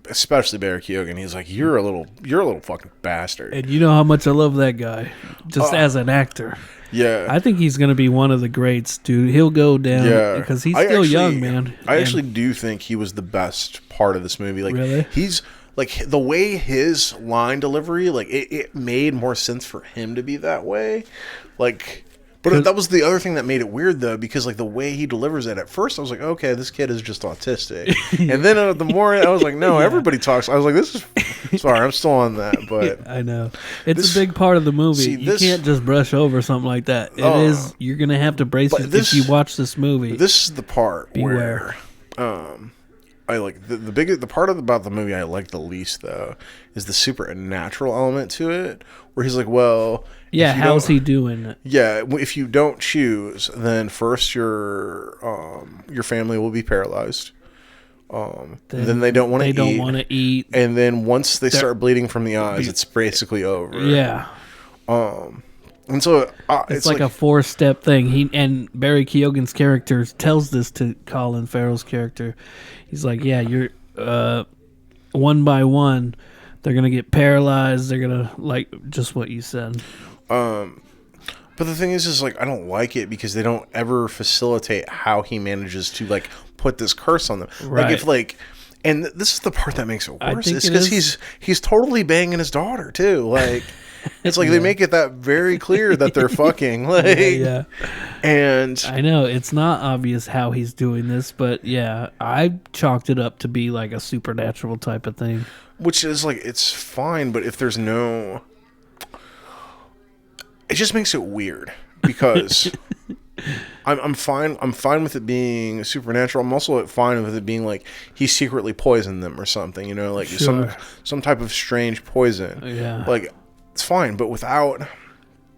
Especially Barry Keoghan. He's like, you're a little fucking bastard. And you know how much I love that guy, just as an actor. Yeah, I think he's gonna be one of the greats, dude. He'll go down. Yeah, because he's still young, man. I actually do think he was the best part of this movie. Like, really? He's like the way his line delivery, like it made more sense for him to be that way. Like, but that was the other thing that made it weird, though, because like the way he delivers it. At first, I was like, okay, this kid is just autistic, and then the more I was like, no, everybody talks. I was like, this is. Sorry, I'm still on that, but I know it's a big part of the movie. You can't just brush over something like that. It is. You're gonna have to brace it if you watch this movie. This is the part where, I like the part about the movie I like the least, though, is the supernatural element to it, where he's like, well, yeah, how's he doing it? Yeah, if you don't choose, then first your family will be paralyzed. Then they don't want to eat. They don't want to eat. And then once they start bleeding from the eyes, it's basically over. Yeah. And so it's like a 4-step thing. And Barry Keoghan's character tells this to Colin Farrell's character. He's like, yeah, you're one by one, they're gonna get paralyzed. They're gonna, like, just what you said. But the thing is like, I don't like it because they don't ever facilitate how he manages to, like, put this curse on them. Right. Like, if, like, and this is the part that makes it worse. It's because he's totally banging his daughter too. Like, it's like they make it that very clear that they're fucking. Like, yeah. And I know it's not obvious how he's doing this, but yeah, I chalked it up to be like a supernatural type of thing. Which is like, it's fine, but if there's no, it just makes it weird because I'm fine with it being supernatural. I'm also fine with it being like he secretly poisoned them or something, you know, like some type of strange poison. Yeah, like it's fine, but without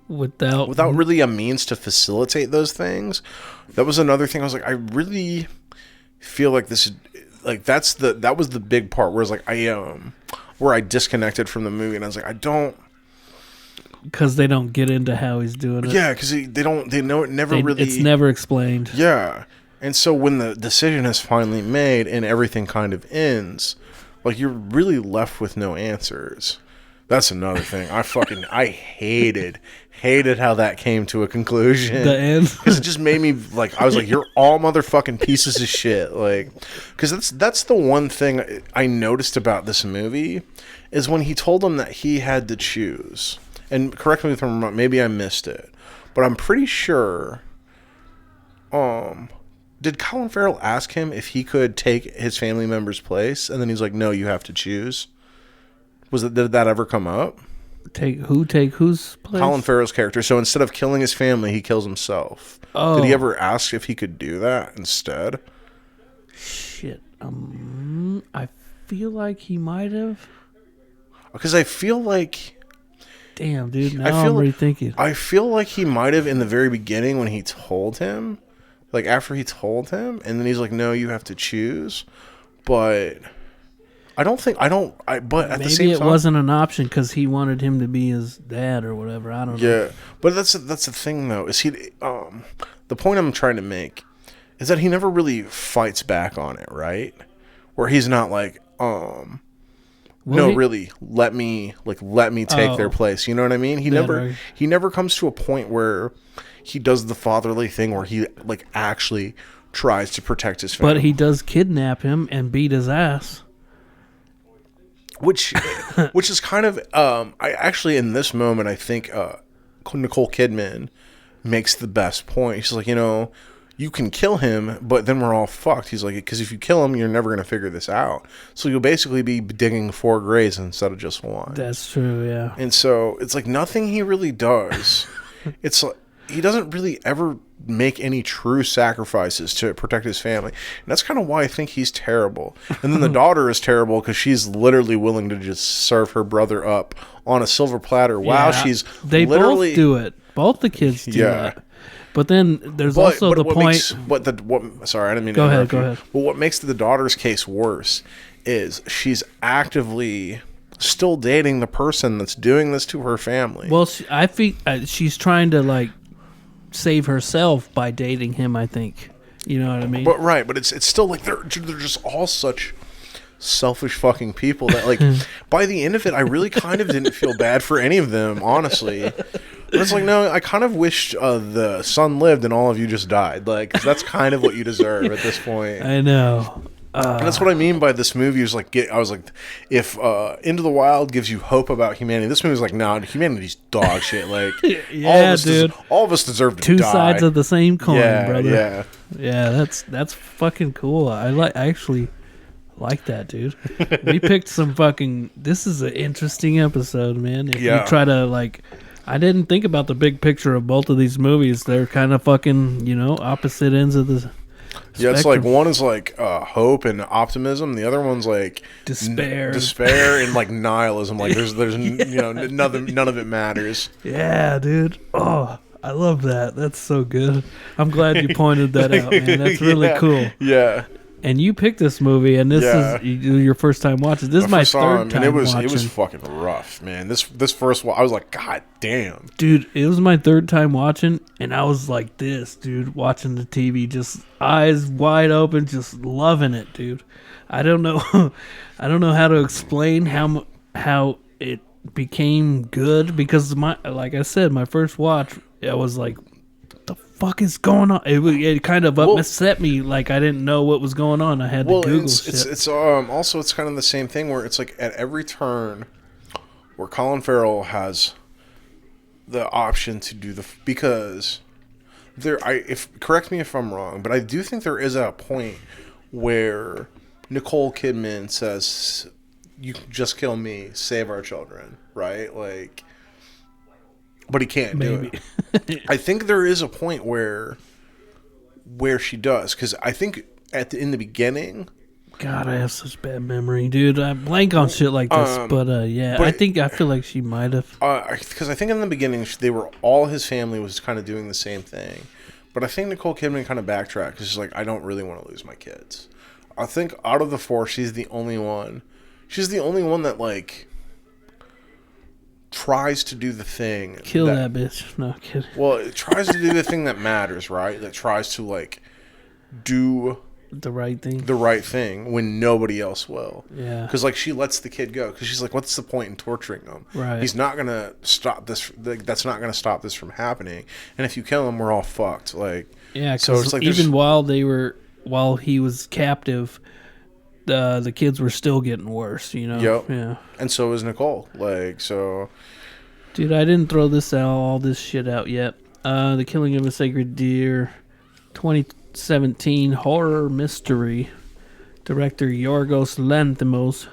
really a means to facilitate those things. That was another thing. I was like, I really feel like this, like that was the big part where it's like where I disconnected from the movie, and I was like, I don't. Because they don't get into how he's doing it. Yeah, because they know it never really. It's never explained. Yeah, and so when the decision is finally made and everything kind of ends, like you're really left with no answers. That's another thing. I hated how that came to a conclusion. The end, because it just made me like, I was like, you're all motherfucking pieces of shit. Like, because that's the one thing I noticed about this movie is when he told them that he had to choose. And correct me if I'm wrong, maybe I missed it, but I'm pretty sure. Did Colin Farrell ask him if he could take his family member's place, and then he's like, "No, you have to choose." Did that ever come up? Take whose place? Colin Farrell's character. So instead of killing his family, he kills himself. Oh. Did he ever ask if he could do that instead? Shit. I feel like he might have. Because I feel like. Damn, dude. Now I'm rethinking. I feel like he might have in the very beginning when he told him, like after he told him, and then he's like, "No, you have to choose." But but at the same time, maybe it wasn't an option because he wanted him to be his dad or whatever. I don't know. Yeah, but that's the thing though. Is he? The point I'm trying to make is that he never really fights back on it, right? Where he's not like, really, let me take their place. You know what I mean? He never comes to a point where he does the fatherly thing where he like actually tries to protect his family. But he does kidnap him and beat his ass. Which is kind of I actually in this moment I think Nicole Kidman makes the best point. She's like, you can kill him, but then we're all fucked. He's like, because if you kill him, you're never going to figure this out. So you'll basically be digging 4 graves instead of just one. That's true, yeah. And so it's like nothing he really does. It's like he doesn't really ever make any true sacrifices to protect his family. And that's kind of why I think he's terrible. And then the daughter is terrible because she's literally willing to just serve her brother up on a silver platter while she's they literally... both do it. Both the kids do that. But then there's also the point... sorry, I didn't mean to interrupt you. Go ahead. But what makes the daughter's case worse is she's actively still dating the person that's doing this to her family. Well, I think she's trying to, like, save herself by dating him, I think. You know what I mean? But it's still like they're just all such selfish fucking people that, like, by the end of it, I really kind of didn't feel bad for any of them, honestly. But it's like, no, I kind of wished the son lived and all of you just died. Like, 'cause that's kind of what you deserve at this point. I know. And that's what I mean by this movie. Is like, I was like, if Into the Wild gives you hope about humanity, this movie's like, nah, humanity's dog shit. Like, yeah, all of us deserve to Two die. sides of the same coin, brother. Yeah. That's fucking cool. I actually like that, dude. We picked some fucking. This is an interesting episode, man. If you try to like. I didn't think about the big picture of both of these movies. They're kind of fucking, opposite ends of the spectrum. Yeah, it's like one is like hope and optimism. The other one's like despair and like nihilism. Like there's none of it matters. Yeah, dude. Oh, I love that. That's so good. I'm glad you pointed that out, man. That's really cool. Yeah. And you picked this movie, and this is your first time watching. This is my third time watching. It was fucking rough, man. This first one, I was like, God damn, dude. It was my third time watching, and I was like this, dude, watching the TV, just eyes wide open, just loving it, dude. I don't know how to explain how it became good because like I said, my first watch, I was like, the fuck is going on? It kind of upset me. Like I didn't know what was going on. I had to Google shit. It's also it's kind of the same thing where it's like at every turn where Colin Farrell has the option to do because correct me if I'm wrong, but I do think there is a point where Nicole Kidman says, "You just kill me, save our children," right? Like. But he can't do it. I think there is a point where she does, because I think in the beginning. God, I have such bad memory, dude. I blank on shit like this, but I feel like she might have. Because I think in the beginning all his family was kind of doing the same thing, but I think Nicole Kidman kind of backtracked because she's like, I don't really want to lose my kids. I think out of the 4, she's the only one. She's the only one that like. Tries to do the thing. Kill that bitch. No kidding. Well, it tries to do the thing that matters, right? That tries to like do the right thing when nobody else will. Yeah. Because like she lets the kid go because she's like, what's the point in torturing him? Right. He's not gonna stop this. That's not gonna stop this from happening. And if you kill him, we're all fucked. Like yeah. So it's like even while he was captive. The kids were still getting worse, Yep. Yeah. And so is Nicole. Like, so. Dude, I didn't throw all this shit out yet. The Killing of a Sacred Deer, 2017 horror mystery. Director Yorgos Lanthimos,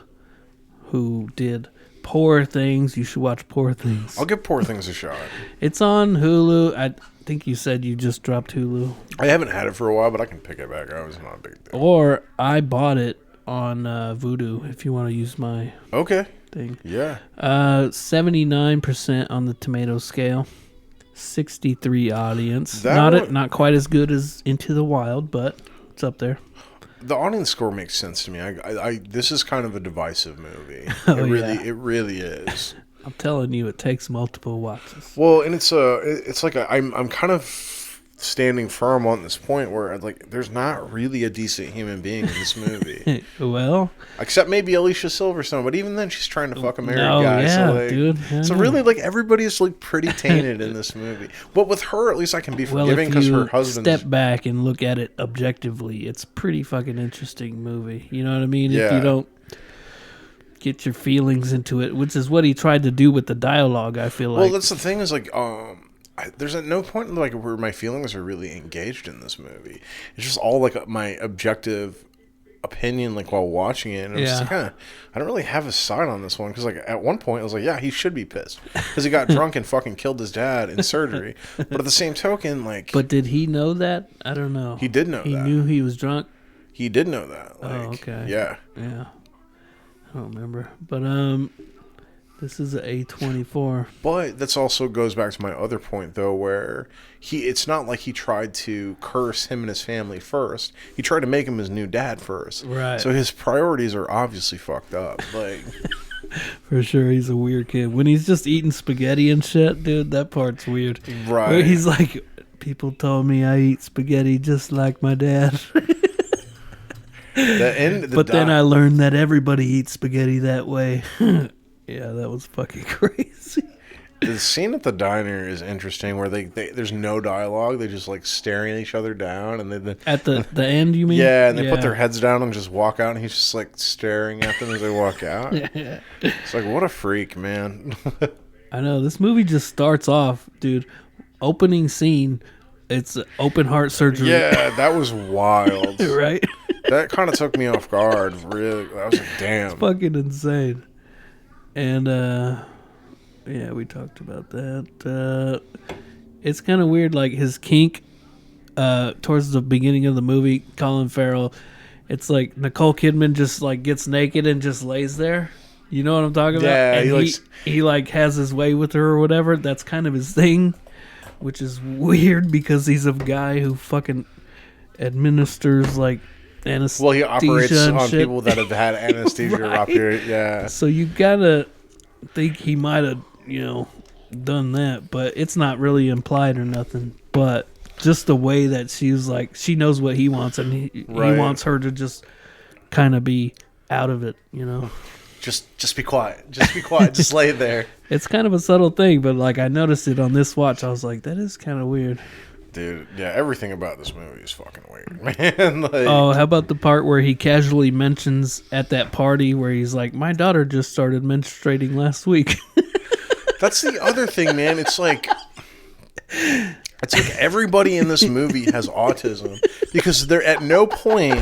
who did Poor Things. You should watch Poor Things. I'll give Poor Things a shot. It's on Hulu. I think you said you just dropped Hulu. I haven't had it for a while, but I can pick it back up. It's not a big deal. Or I bought it on Vudu if you want to use my thing. Yeah. 79% on the tomato scale, 63 audience. Not quite as good as Into the Wild, but it's up there. The audience score makes sense to me. I this is kind of a divisive movie. It really is. I'm telling you, it takes multiple watches. Well, and it's like I'm kind of standing firm on this point where like there's not really a decent human being in this movie. Well, except maybe Alicia Silverstone, but even then she's trying to fuck a married guy. Yeah, so like, dude. Yeah, so really, like everybody is like pretty tainted in this movie. But with her, at least I can be forgiving because her husband. Step back and look at it objectively. It's a pretty fucking interesting movie. You know what I mean? Yeah. If you don't get your feelings into it, which is what he tried to do with the dialogue. I feel like. Well, that's the thing is like there's at no point like where my feelings are really engaged in this movie. It's just all like my objective opinion like while watching it, and I'm just like, I don't really have a side on this one, because like at one point I was like, yeah, he should be pissed because he got drunk and fucking killed his dad in surgery. But at the same token, like, but did he know that? I don't know. He did know that. He knew he was drunk. He did know that. Like, oh, okay. Yeah. I don't remember, but this is an A24. But that's also goes back to my other point, though, where it's not like he tried to curse him and his family first. He tried to make him his new dad first. Right. So his priorities are obviously fucked up. Like, for sure, he's a weird kid. When he's just eating spaghetti and shit, dude, that part's weird. Right. Where he's like, people told me I eat spaghetti just like my dad. Then I learned that everybody eats spaghetti that way. Yeah, that was fucking crazy. The scene at the diner is interesting, where they there's no dialogue. They just like staring each other down, and then at the end, you mean? Yeah, and they put their heads down and just walk out, and he's just like staring at them as they walk out. Yeah. It's like, what a freak, man. I know, this movie just starts off, dude. Opening scene, it's open heart surgery. Yeah, that was wild. Right? That kind of took me off guard. Really, I was like, damn. It's fucking insane. And yeah, we talked about that. It's kind of weird, like his kink towards the beginning of the movie, Colin Farrell, it's like Nicole Kidman just like gets naked and just lays there. You know what I'm talking about? Yeah, and he like has his way with her or whatever. That's kind of his thing, which is weird because he's a guy who fucking administers like anesthesia. Well, he operates on shit. people that have had anesthesia Right? Yeah. So you gotta think he might have, done that, but it's not really implied or nothing. But just the way that she's like, she knows what he wants, and he wants her to just kind of be out of it, Just be quiet. Just be quiet. Just lay there. It's kind of a subtle thing, but like I noticed it on this watch. I was like, that is kind of weird. Dude, yeah, everything about this movie is fucking weird, man. Like, oh, how about the part where he casually mentions at that party where he's like, my daughter just started menstruating last week. That's the other thing, man. It's like everybody in this movie has autism, because they're at no point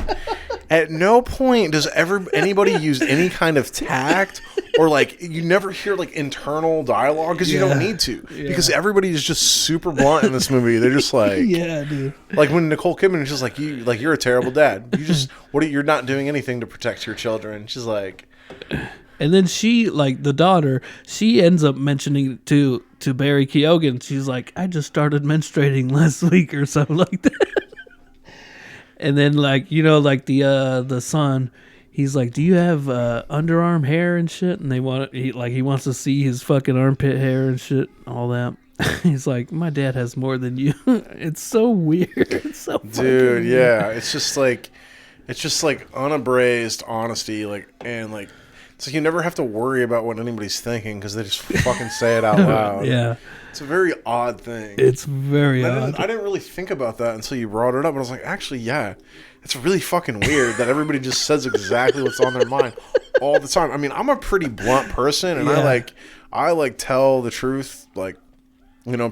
does anybody use any kind of tact, or like you never hear like internal dialogue, because you don't need to, because everybody is just super blunt in this movie. They're just like, yeah, dude. Like when Nicole Kidman is just like, you're a terrible dad. You're not doing anything to protect your children. She's like, and then she, like the daughter, she ends up mentioning it to Barry Keoghan. She's like, I just started menstruating last week or something like that. And then like, like the son, he's like, do you have underarm hair and shit? And he wants to see his fucking armpit hair and shit, all that. He's like, my dad has more than you. It's so weird. It's so dude, yeah. Weird. It's just like unabrased honesty, and it's like you never have to worry about what anybody's thinking, because they just fucking say it out loud. Yeah. It's a very odd thing. It's very odd. I didn't really think about that until you brought it up, and I was like, actually, yeah, it's really fucking weird that everybody just says exactly what's on their mind all the time. I mean, I'm a pretty blunt person, and I tell the truth,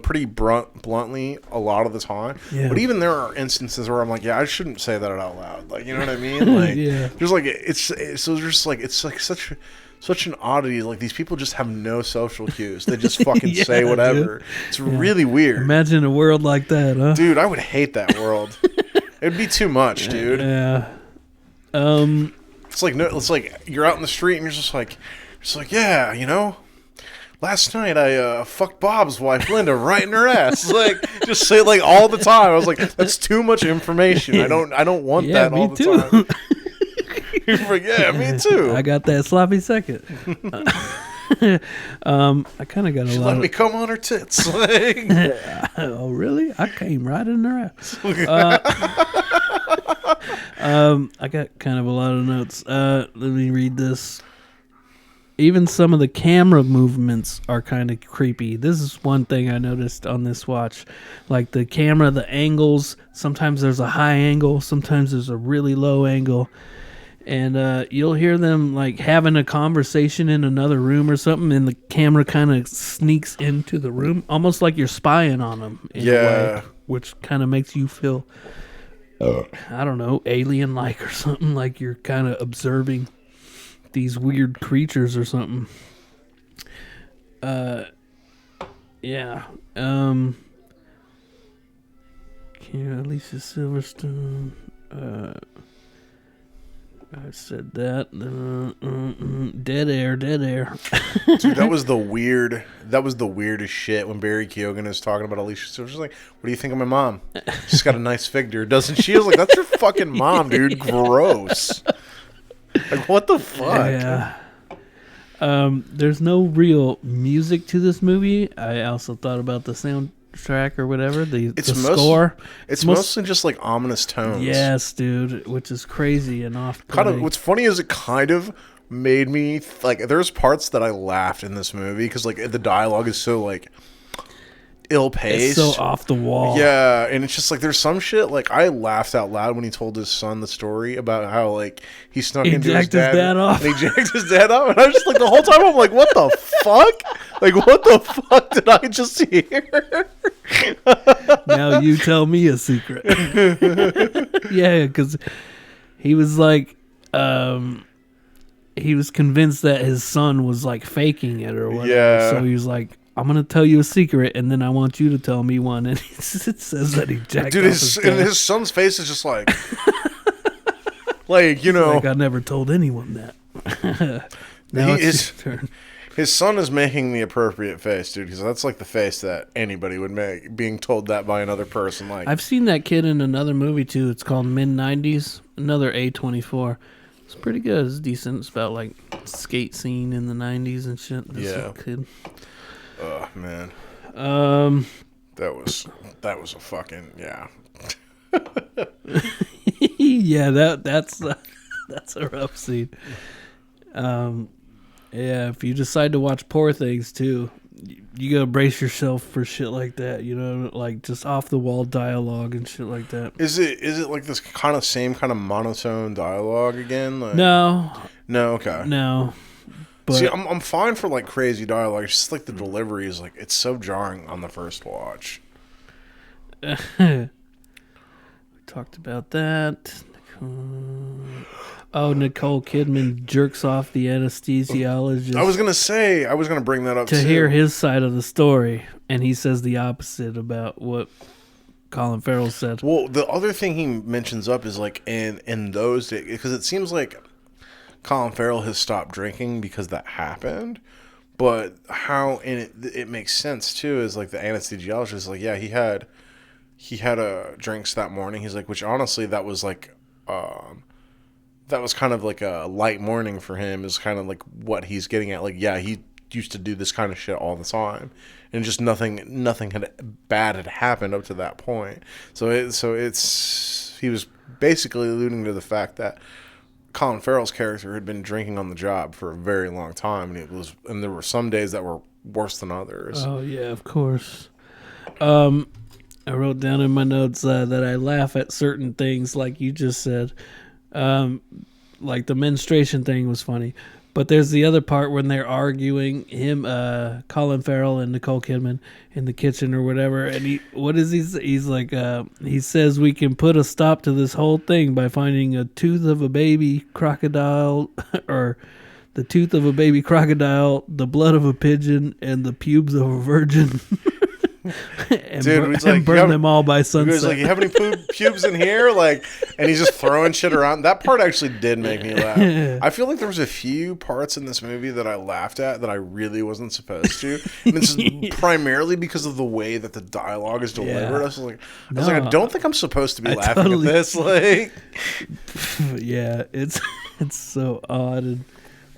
pretty bluntly a lot of the time. Yeah. But even there are instances where I'm like, yeah, I shouldn't say that out loud. Like, you know what I mean? Like, there's like it's such an oddity. Like, these people just have no social cues. They just fucking say whatever. Dude. It's really weird. Imagine a world like that, huh? Dude, I would hate that world. It'd be too much, dude. Yeah. It's like you're out in the street and you're just like, yeah, last night I fucked Bob's wife Linda right in her ass. Like, just say it like all the time. I was like, that's too much information. I don't want that all the time. You're like, yeah, me too. I got that sloppy second. I kind of got a lot. Let me come on her tits. Oh, really? I came right in her ass. I got kind of a lot of notes. Let me read this. Even some of the camera movements are kind of creepy. This is one thing I noticed on this watch. Like the camera, the angles, sometimes there's a high angle, sometimes there's a really low angle. And you'll hear them like having a conversation in another room or something, and the camera kind of sneaks into the room, almost like you're spying on them in a way, which kind of makes you feel, I don't know, alien-like or something, like you're kind of observing these weird creatures or something. Yeah. Alicia Silverstone. I said that. Dead air. Dude, that was the weirdest shit when Barry Keoghan is talking about Alicia Silverstone. She's like, what do you think of my mom? She's got a nice figure, doesn't she? I was like, that's your fucking mom, dude. Gross. Like, what the fuck? Yeah. There's no real music to this movie. I also thought about the soundtrack or whatever. The score. It's mostly just like ominous tones. Yes, dude, which is crazy and off-putting. Kind of. What's funny is it kind of made me like. There's parts that I laughed in this movie because like the dialogue is so like ill-paced. It's so off the wall. Yeah, and it's just like there's some shit like I laughed out loud when he told his son the story about how like he snuck into his dad off. And he jacked his dad off, and I was just like the whole time I'm like, what the fuck? Like what the fuck did I just hear? Now you tell me a secret. Yeah, because he was like, he was convinced that his son was like faking it or whatever. Yeah. So he was like, I'm going to tell you a secret, and then I want you to tell me one. And it says that he jacked off his dad. And his son's face is just like, like, you know. Like, I never told anyone that. Now it's his turn. His son is making the appropriate face, dude, because that's like the face that anybody would make, being told that by another person. Like, I've seen that kid in another movie, too. It's called Mid-90s, another A24. It's pretty good. It's decent. It's about, like, skate scene in the 90s and shit. This kid. Oh, man. That was a fucking, yeah. Yeah, that's a rough scene. Yeah, if you decide to watch Poor Things too, you gotta brace yourself for shit like that. You know, like just off the wall dialogue and shit like that. Is it like this kind of same kind of monotone dialogue again? Like, no, okay, no. But see, I'm fine for like crazy dialogue. It's just like the delivery is like it's so jarring on the first watch. We talked about that. Oh, Nicole Kidman jerks off the anesthesiologist. I was gonna bring that up to hear his side of the story, and he says the opposite about what Colin Farrell said. Well, the other thing he mentions up is like in those days, because it seems like Colin Farrell has stopped drinking because that happened. But how, and it makes sense too, is like the anesthesiologist is like, yeah, he had drinks that morning. He's like, which honestly, that was like, that was kind of like a light morning for him, is kind of like what he's getting at. Like, yeah, he used to do this kind of shit all the time, and just nothing bad had happened up to that point. So he was basically alluding to the fact that Colin Farrell's character had been drinking on the job for a very long time, and there were some days that were worse than others. Oh yeah, of course. I wrote down in my notes that I laugh at certain things, like you just said. Like the menstruation thing was funny, but there's the other part when they're arguing, Colin Farrell and Nicole Kidman in the kitchen or whatever, and he's like, he says we can put a stop to this whole thing by finding a tooth of a baby crocodile, or the tooth of a baby crocodile, the blood of a pigeon, and the pubes of a virgin. and burn them all by sunset. He's like, you have any pubes in here? Like, and he's just throwing shit around. That part actually did make me laugh. I feel like there was a few parts in this movie that I laughed at that I really wasn't supposed to. And this is primarily because of the way that the dialogue is delivered. I was like, I don't think I'm supposed to be laughing at this. Like, yeah, it's so odd and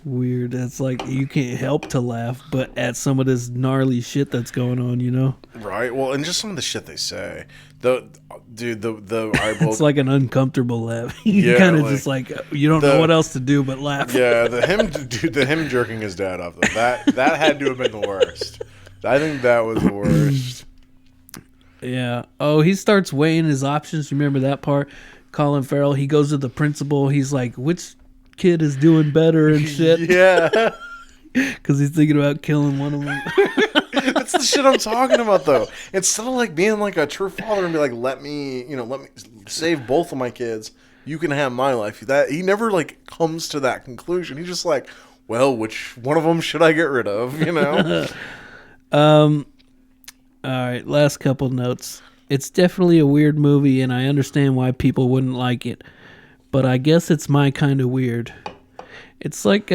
weird. It's like you can't help to laugh, but at some of this gnarly shit that's going on, you know? Right. Well, and just some of the shit they say. It's like an uncomfortable laugh. You kind of just like you don't know what else to do but laugh. Yeah, the him jerking his dad off. That had to have been the worst. I think that was the worst. Yeah. Oh, he starts weighing his options. Remember that part? Colin Farrell. He goes to the principal. He's like, which kid is doing better and shit. Yeah. Because he's thinking about killing one of them. That's the shit I'm talking about, though. Instead of like being like a true father and be like, let me save both of my kids. You can have my life. That he never like comes to that conclusion. He's just like, well, which one of them should I get rid of? You know. All right, last couple notes. It's definitely a weird movie, and I understand why people wouldn't like it. But I guess it's my kind of weird. It's like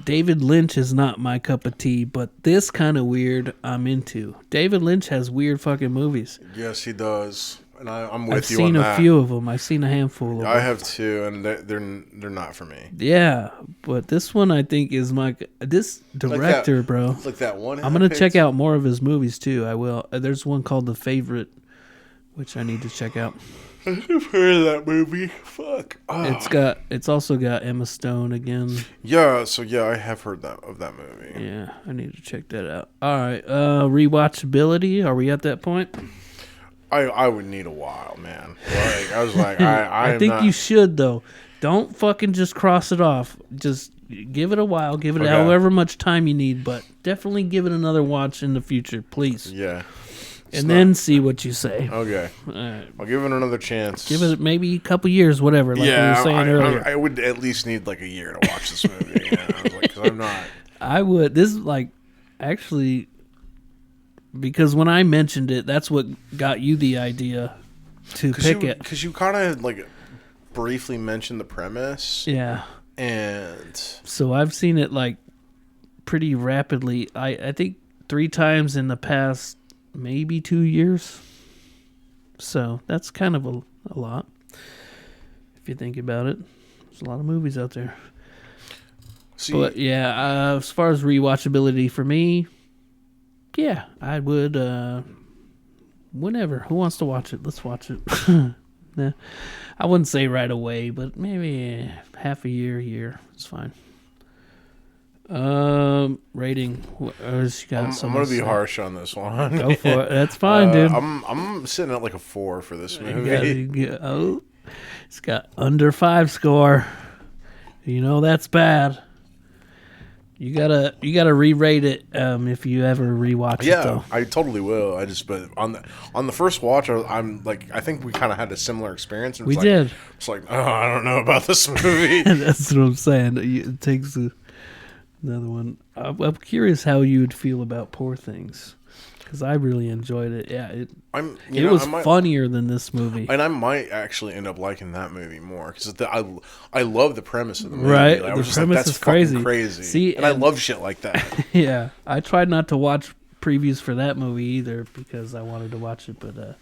David Lynch is not my cup of tea, but this kind of weird I'm into. David Lynch has weird fucking movies. Yes, he does, and I'm with I've you on that. I've seen a few of them. I've seen a handful of them. I have too, and they're not for me. Yeah, but this one I think is this director, bro. Like that one. I'm gonna check out more of his movies too. I will. There's one called The Favorite, which I need to check out. I've heard of that movie. Fuck. Oh. It's also got Emma Stone again. Yeah, so I have heard of that movie. Yeah, I need to check that out. All right, rewatchability. Are we at that point? I would need a while, man. Like I was like, I think you should though. Don't fucking just cross it off. Just give it a while. Give it however much time you need, but definitely give it another watch in the future, please. Yeah. And then see what you say. Okay. All right. I'll give it another chance. Give it maybe a couple years, whatever, like we were saying earlier. I would at least need like a year to watch this movie. Because I'm not. I would. This is like, actually, because when I mentioned it, that's what got you the idea to pick it. Because you kind of like briefly mentioned the premise. Yeah. And. So I've seen it like pretty rapidly. I think 3 times in the past maybe 2 years. So that's kind of a lot. If you think about it. There's a lot of movies out there. But yeah, as far as rewatchability for me, yeah, I would, whenever. Who wants to watch it? Let's watch it. Yeah. I wouldn't say right away, but maybe half a year. It's fine. Rating. I'm gonna be harsh on this one. Go for it. That's fine, dude. I'm sitting at like a 4 for this movie. It's got under 5 score. You know that's bad. You gotta re-rate it if you ever rewatch it. Though. I totally will. But on the first watch, I'm like, I think we kind of had a similar experience. We did. It's like, oh, I don't know about this movie. That's what I'm saying. It takes another one. I'm curious how you would feel about Poor Things, because I really enjoyed it. Yeah, it was funnier than this movie, and I might actually end up liking that movie more because I love the premise of the movie. Right, like, the premise is crazy. See, and I love shit like that. Yeah, I tried not to watch previews for that movie either because I wanted to watch it, but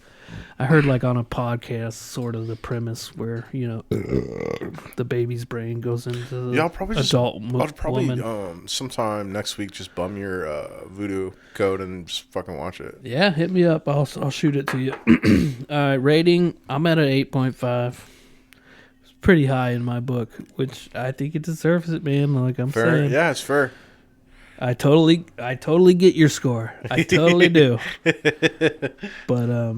I heard like on a podcast sort of the premise where the baby's brain goes into the I'll probably sometime next week just bum your Voodoo code and just fucking watch it. Yeah, hit me up. I'll shoot it to you. All right, rating. I'm at an 8.5. It's pretty high in my book, which I think it deserves it, man. Like I'm fair. saying, Yeah, it's fair. I totally get your score. I totally do. But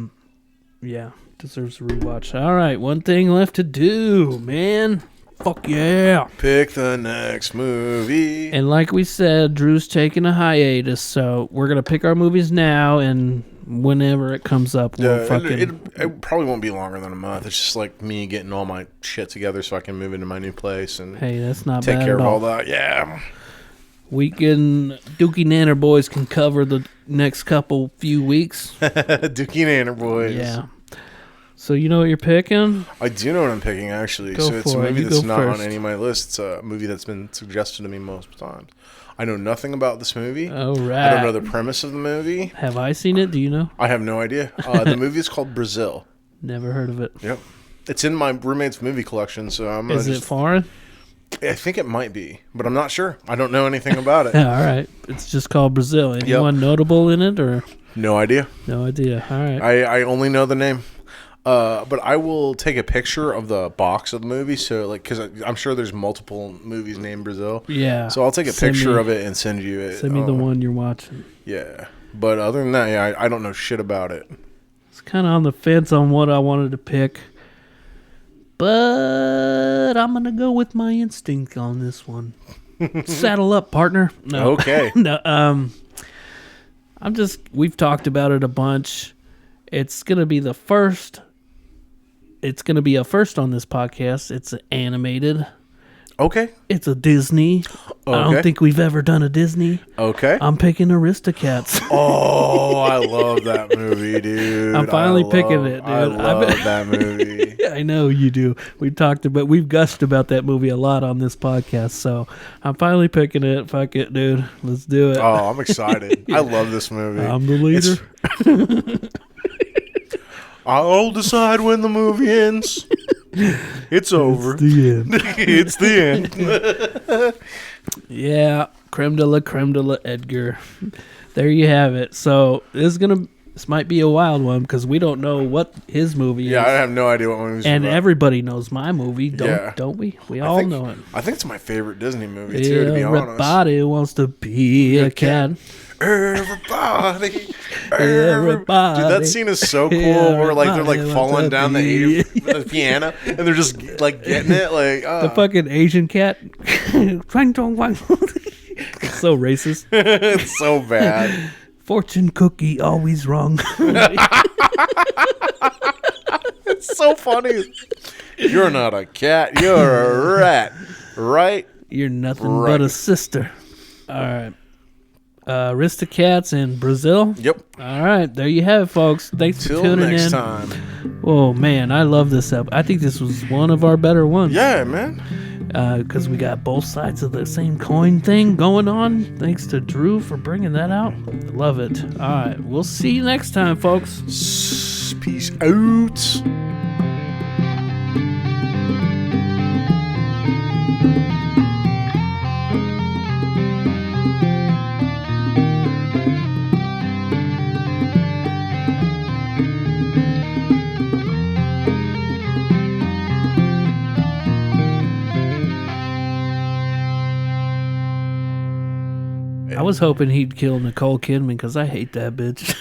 yeah, deserves a rewatch. All right, one thing left to do, man. Fuck yeah. Pick the next movie. And like we said, Drew's taking a hiatus, so we're going to pick our movies now, and whenever it comes up, we'll it probably won't be longer than a month. It's just like me getting all my shit together so I can move into my new place and that's not take bad care at of all. all that. Yeah. Dookie Nanner Boys can cover the next few weeks. Dookie Nanner Boys. Yeah. So you know what you're picking? I do know what I'm picking, actually. It's a movie that's not on any of my lists. It's a movie that's been suggested to me multiple times. I know nothing about this movie. Oh, right. I don't know the premise of the movie. Have I seen it? Do you know? I have no idea. The movie is called Brazil. Never heard of it. Yep. It's in my roommate's movie collection, so I'm going to Is it foreign? I think it might be, but I'm not sure. I don't know anything about it. All right. It's just called Brazil. Anyone notable in it, or? No idea. No idea. All right. I only know the name. But I will take a picture of the box of the movie, so because I'm sure there's multiple movies named Brazil. Yeah. So I'll take a picture of it and send you it. Send me the one you're watching. Yeah. But other than that, I don't know shit about it. It's kind of on the fence on what I wanted to pick. but I'm gonna go with my instinct on this one. Saddle up, partner. No. Okay. No. We've talked about it a bunch. It's gonna be the first. It's gonna be a first on this podcast. It's animated. Okay. It's a Disney. I don't think we've ever done a Disney. Okay. I'm picking Aristocats. Oh, I love that movie, dude. I'm finally picking it, dude. I love that movie. I know you do. We've gushed about that movie a lot on this podcast, so I'm finally picking it. Fuck it, dude. Let's do it. Oh, I'm excited. I love this movie. I'm the leader. I'll decide when the movie ends. It's over. It's the end. It's the end. Yeah, creme de la Edgar. There you have it. So this might be a wild one because we don't know what his movie is. Yeah, I have no idea what movie. And everybody knows my movie, don't we? We all know it. I think it's my favorite Disney movie too. To be honest, everybody wants to be a cat. Everybody. Dude, that scene is so cool. Where like they're like falling down the piano and they're just like getting it. Like the fucking Asian cat. It's so racist. It's so bad. Fortune cookie always wrong. It's so funny. You're not a cat. You're a rat, right? You're nothing but a sister. All right. Aristocats in Brazil. Yep. All right, there you have it, folks. Thanks for tuning next in. Time. Oh man, I love this episode. I think this was one of our better ones. Yeah, man. Because we got both sides of the same coin thing going on. Thanks to Drew for bringing that out. Love it. All right, we'll see you next time, folks. Peace out. I was hoping he'd kill Nicole Kidman because I hate that bitch.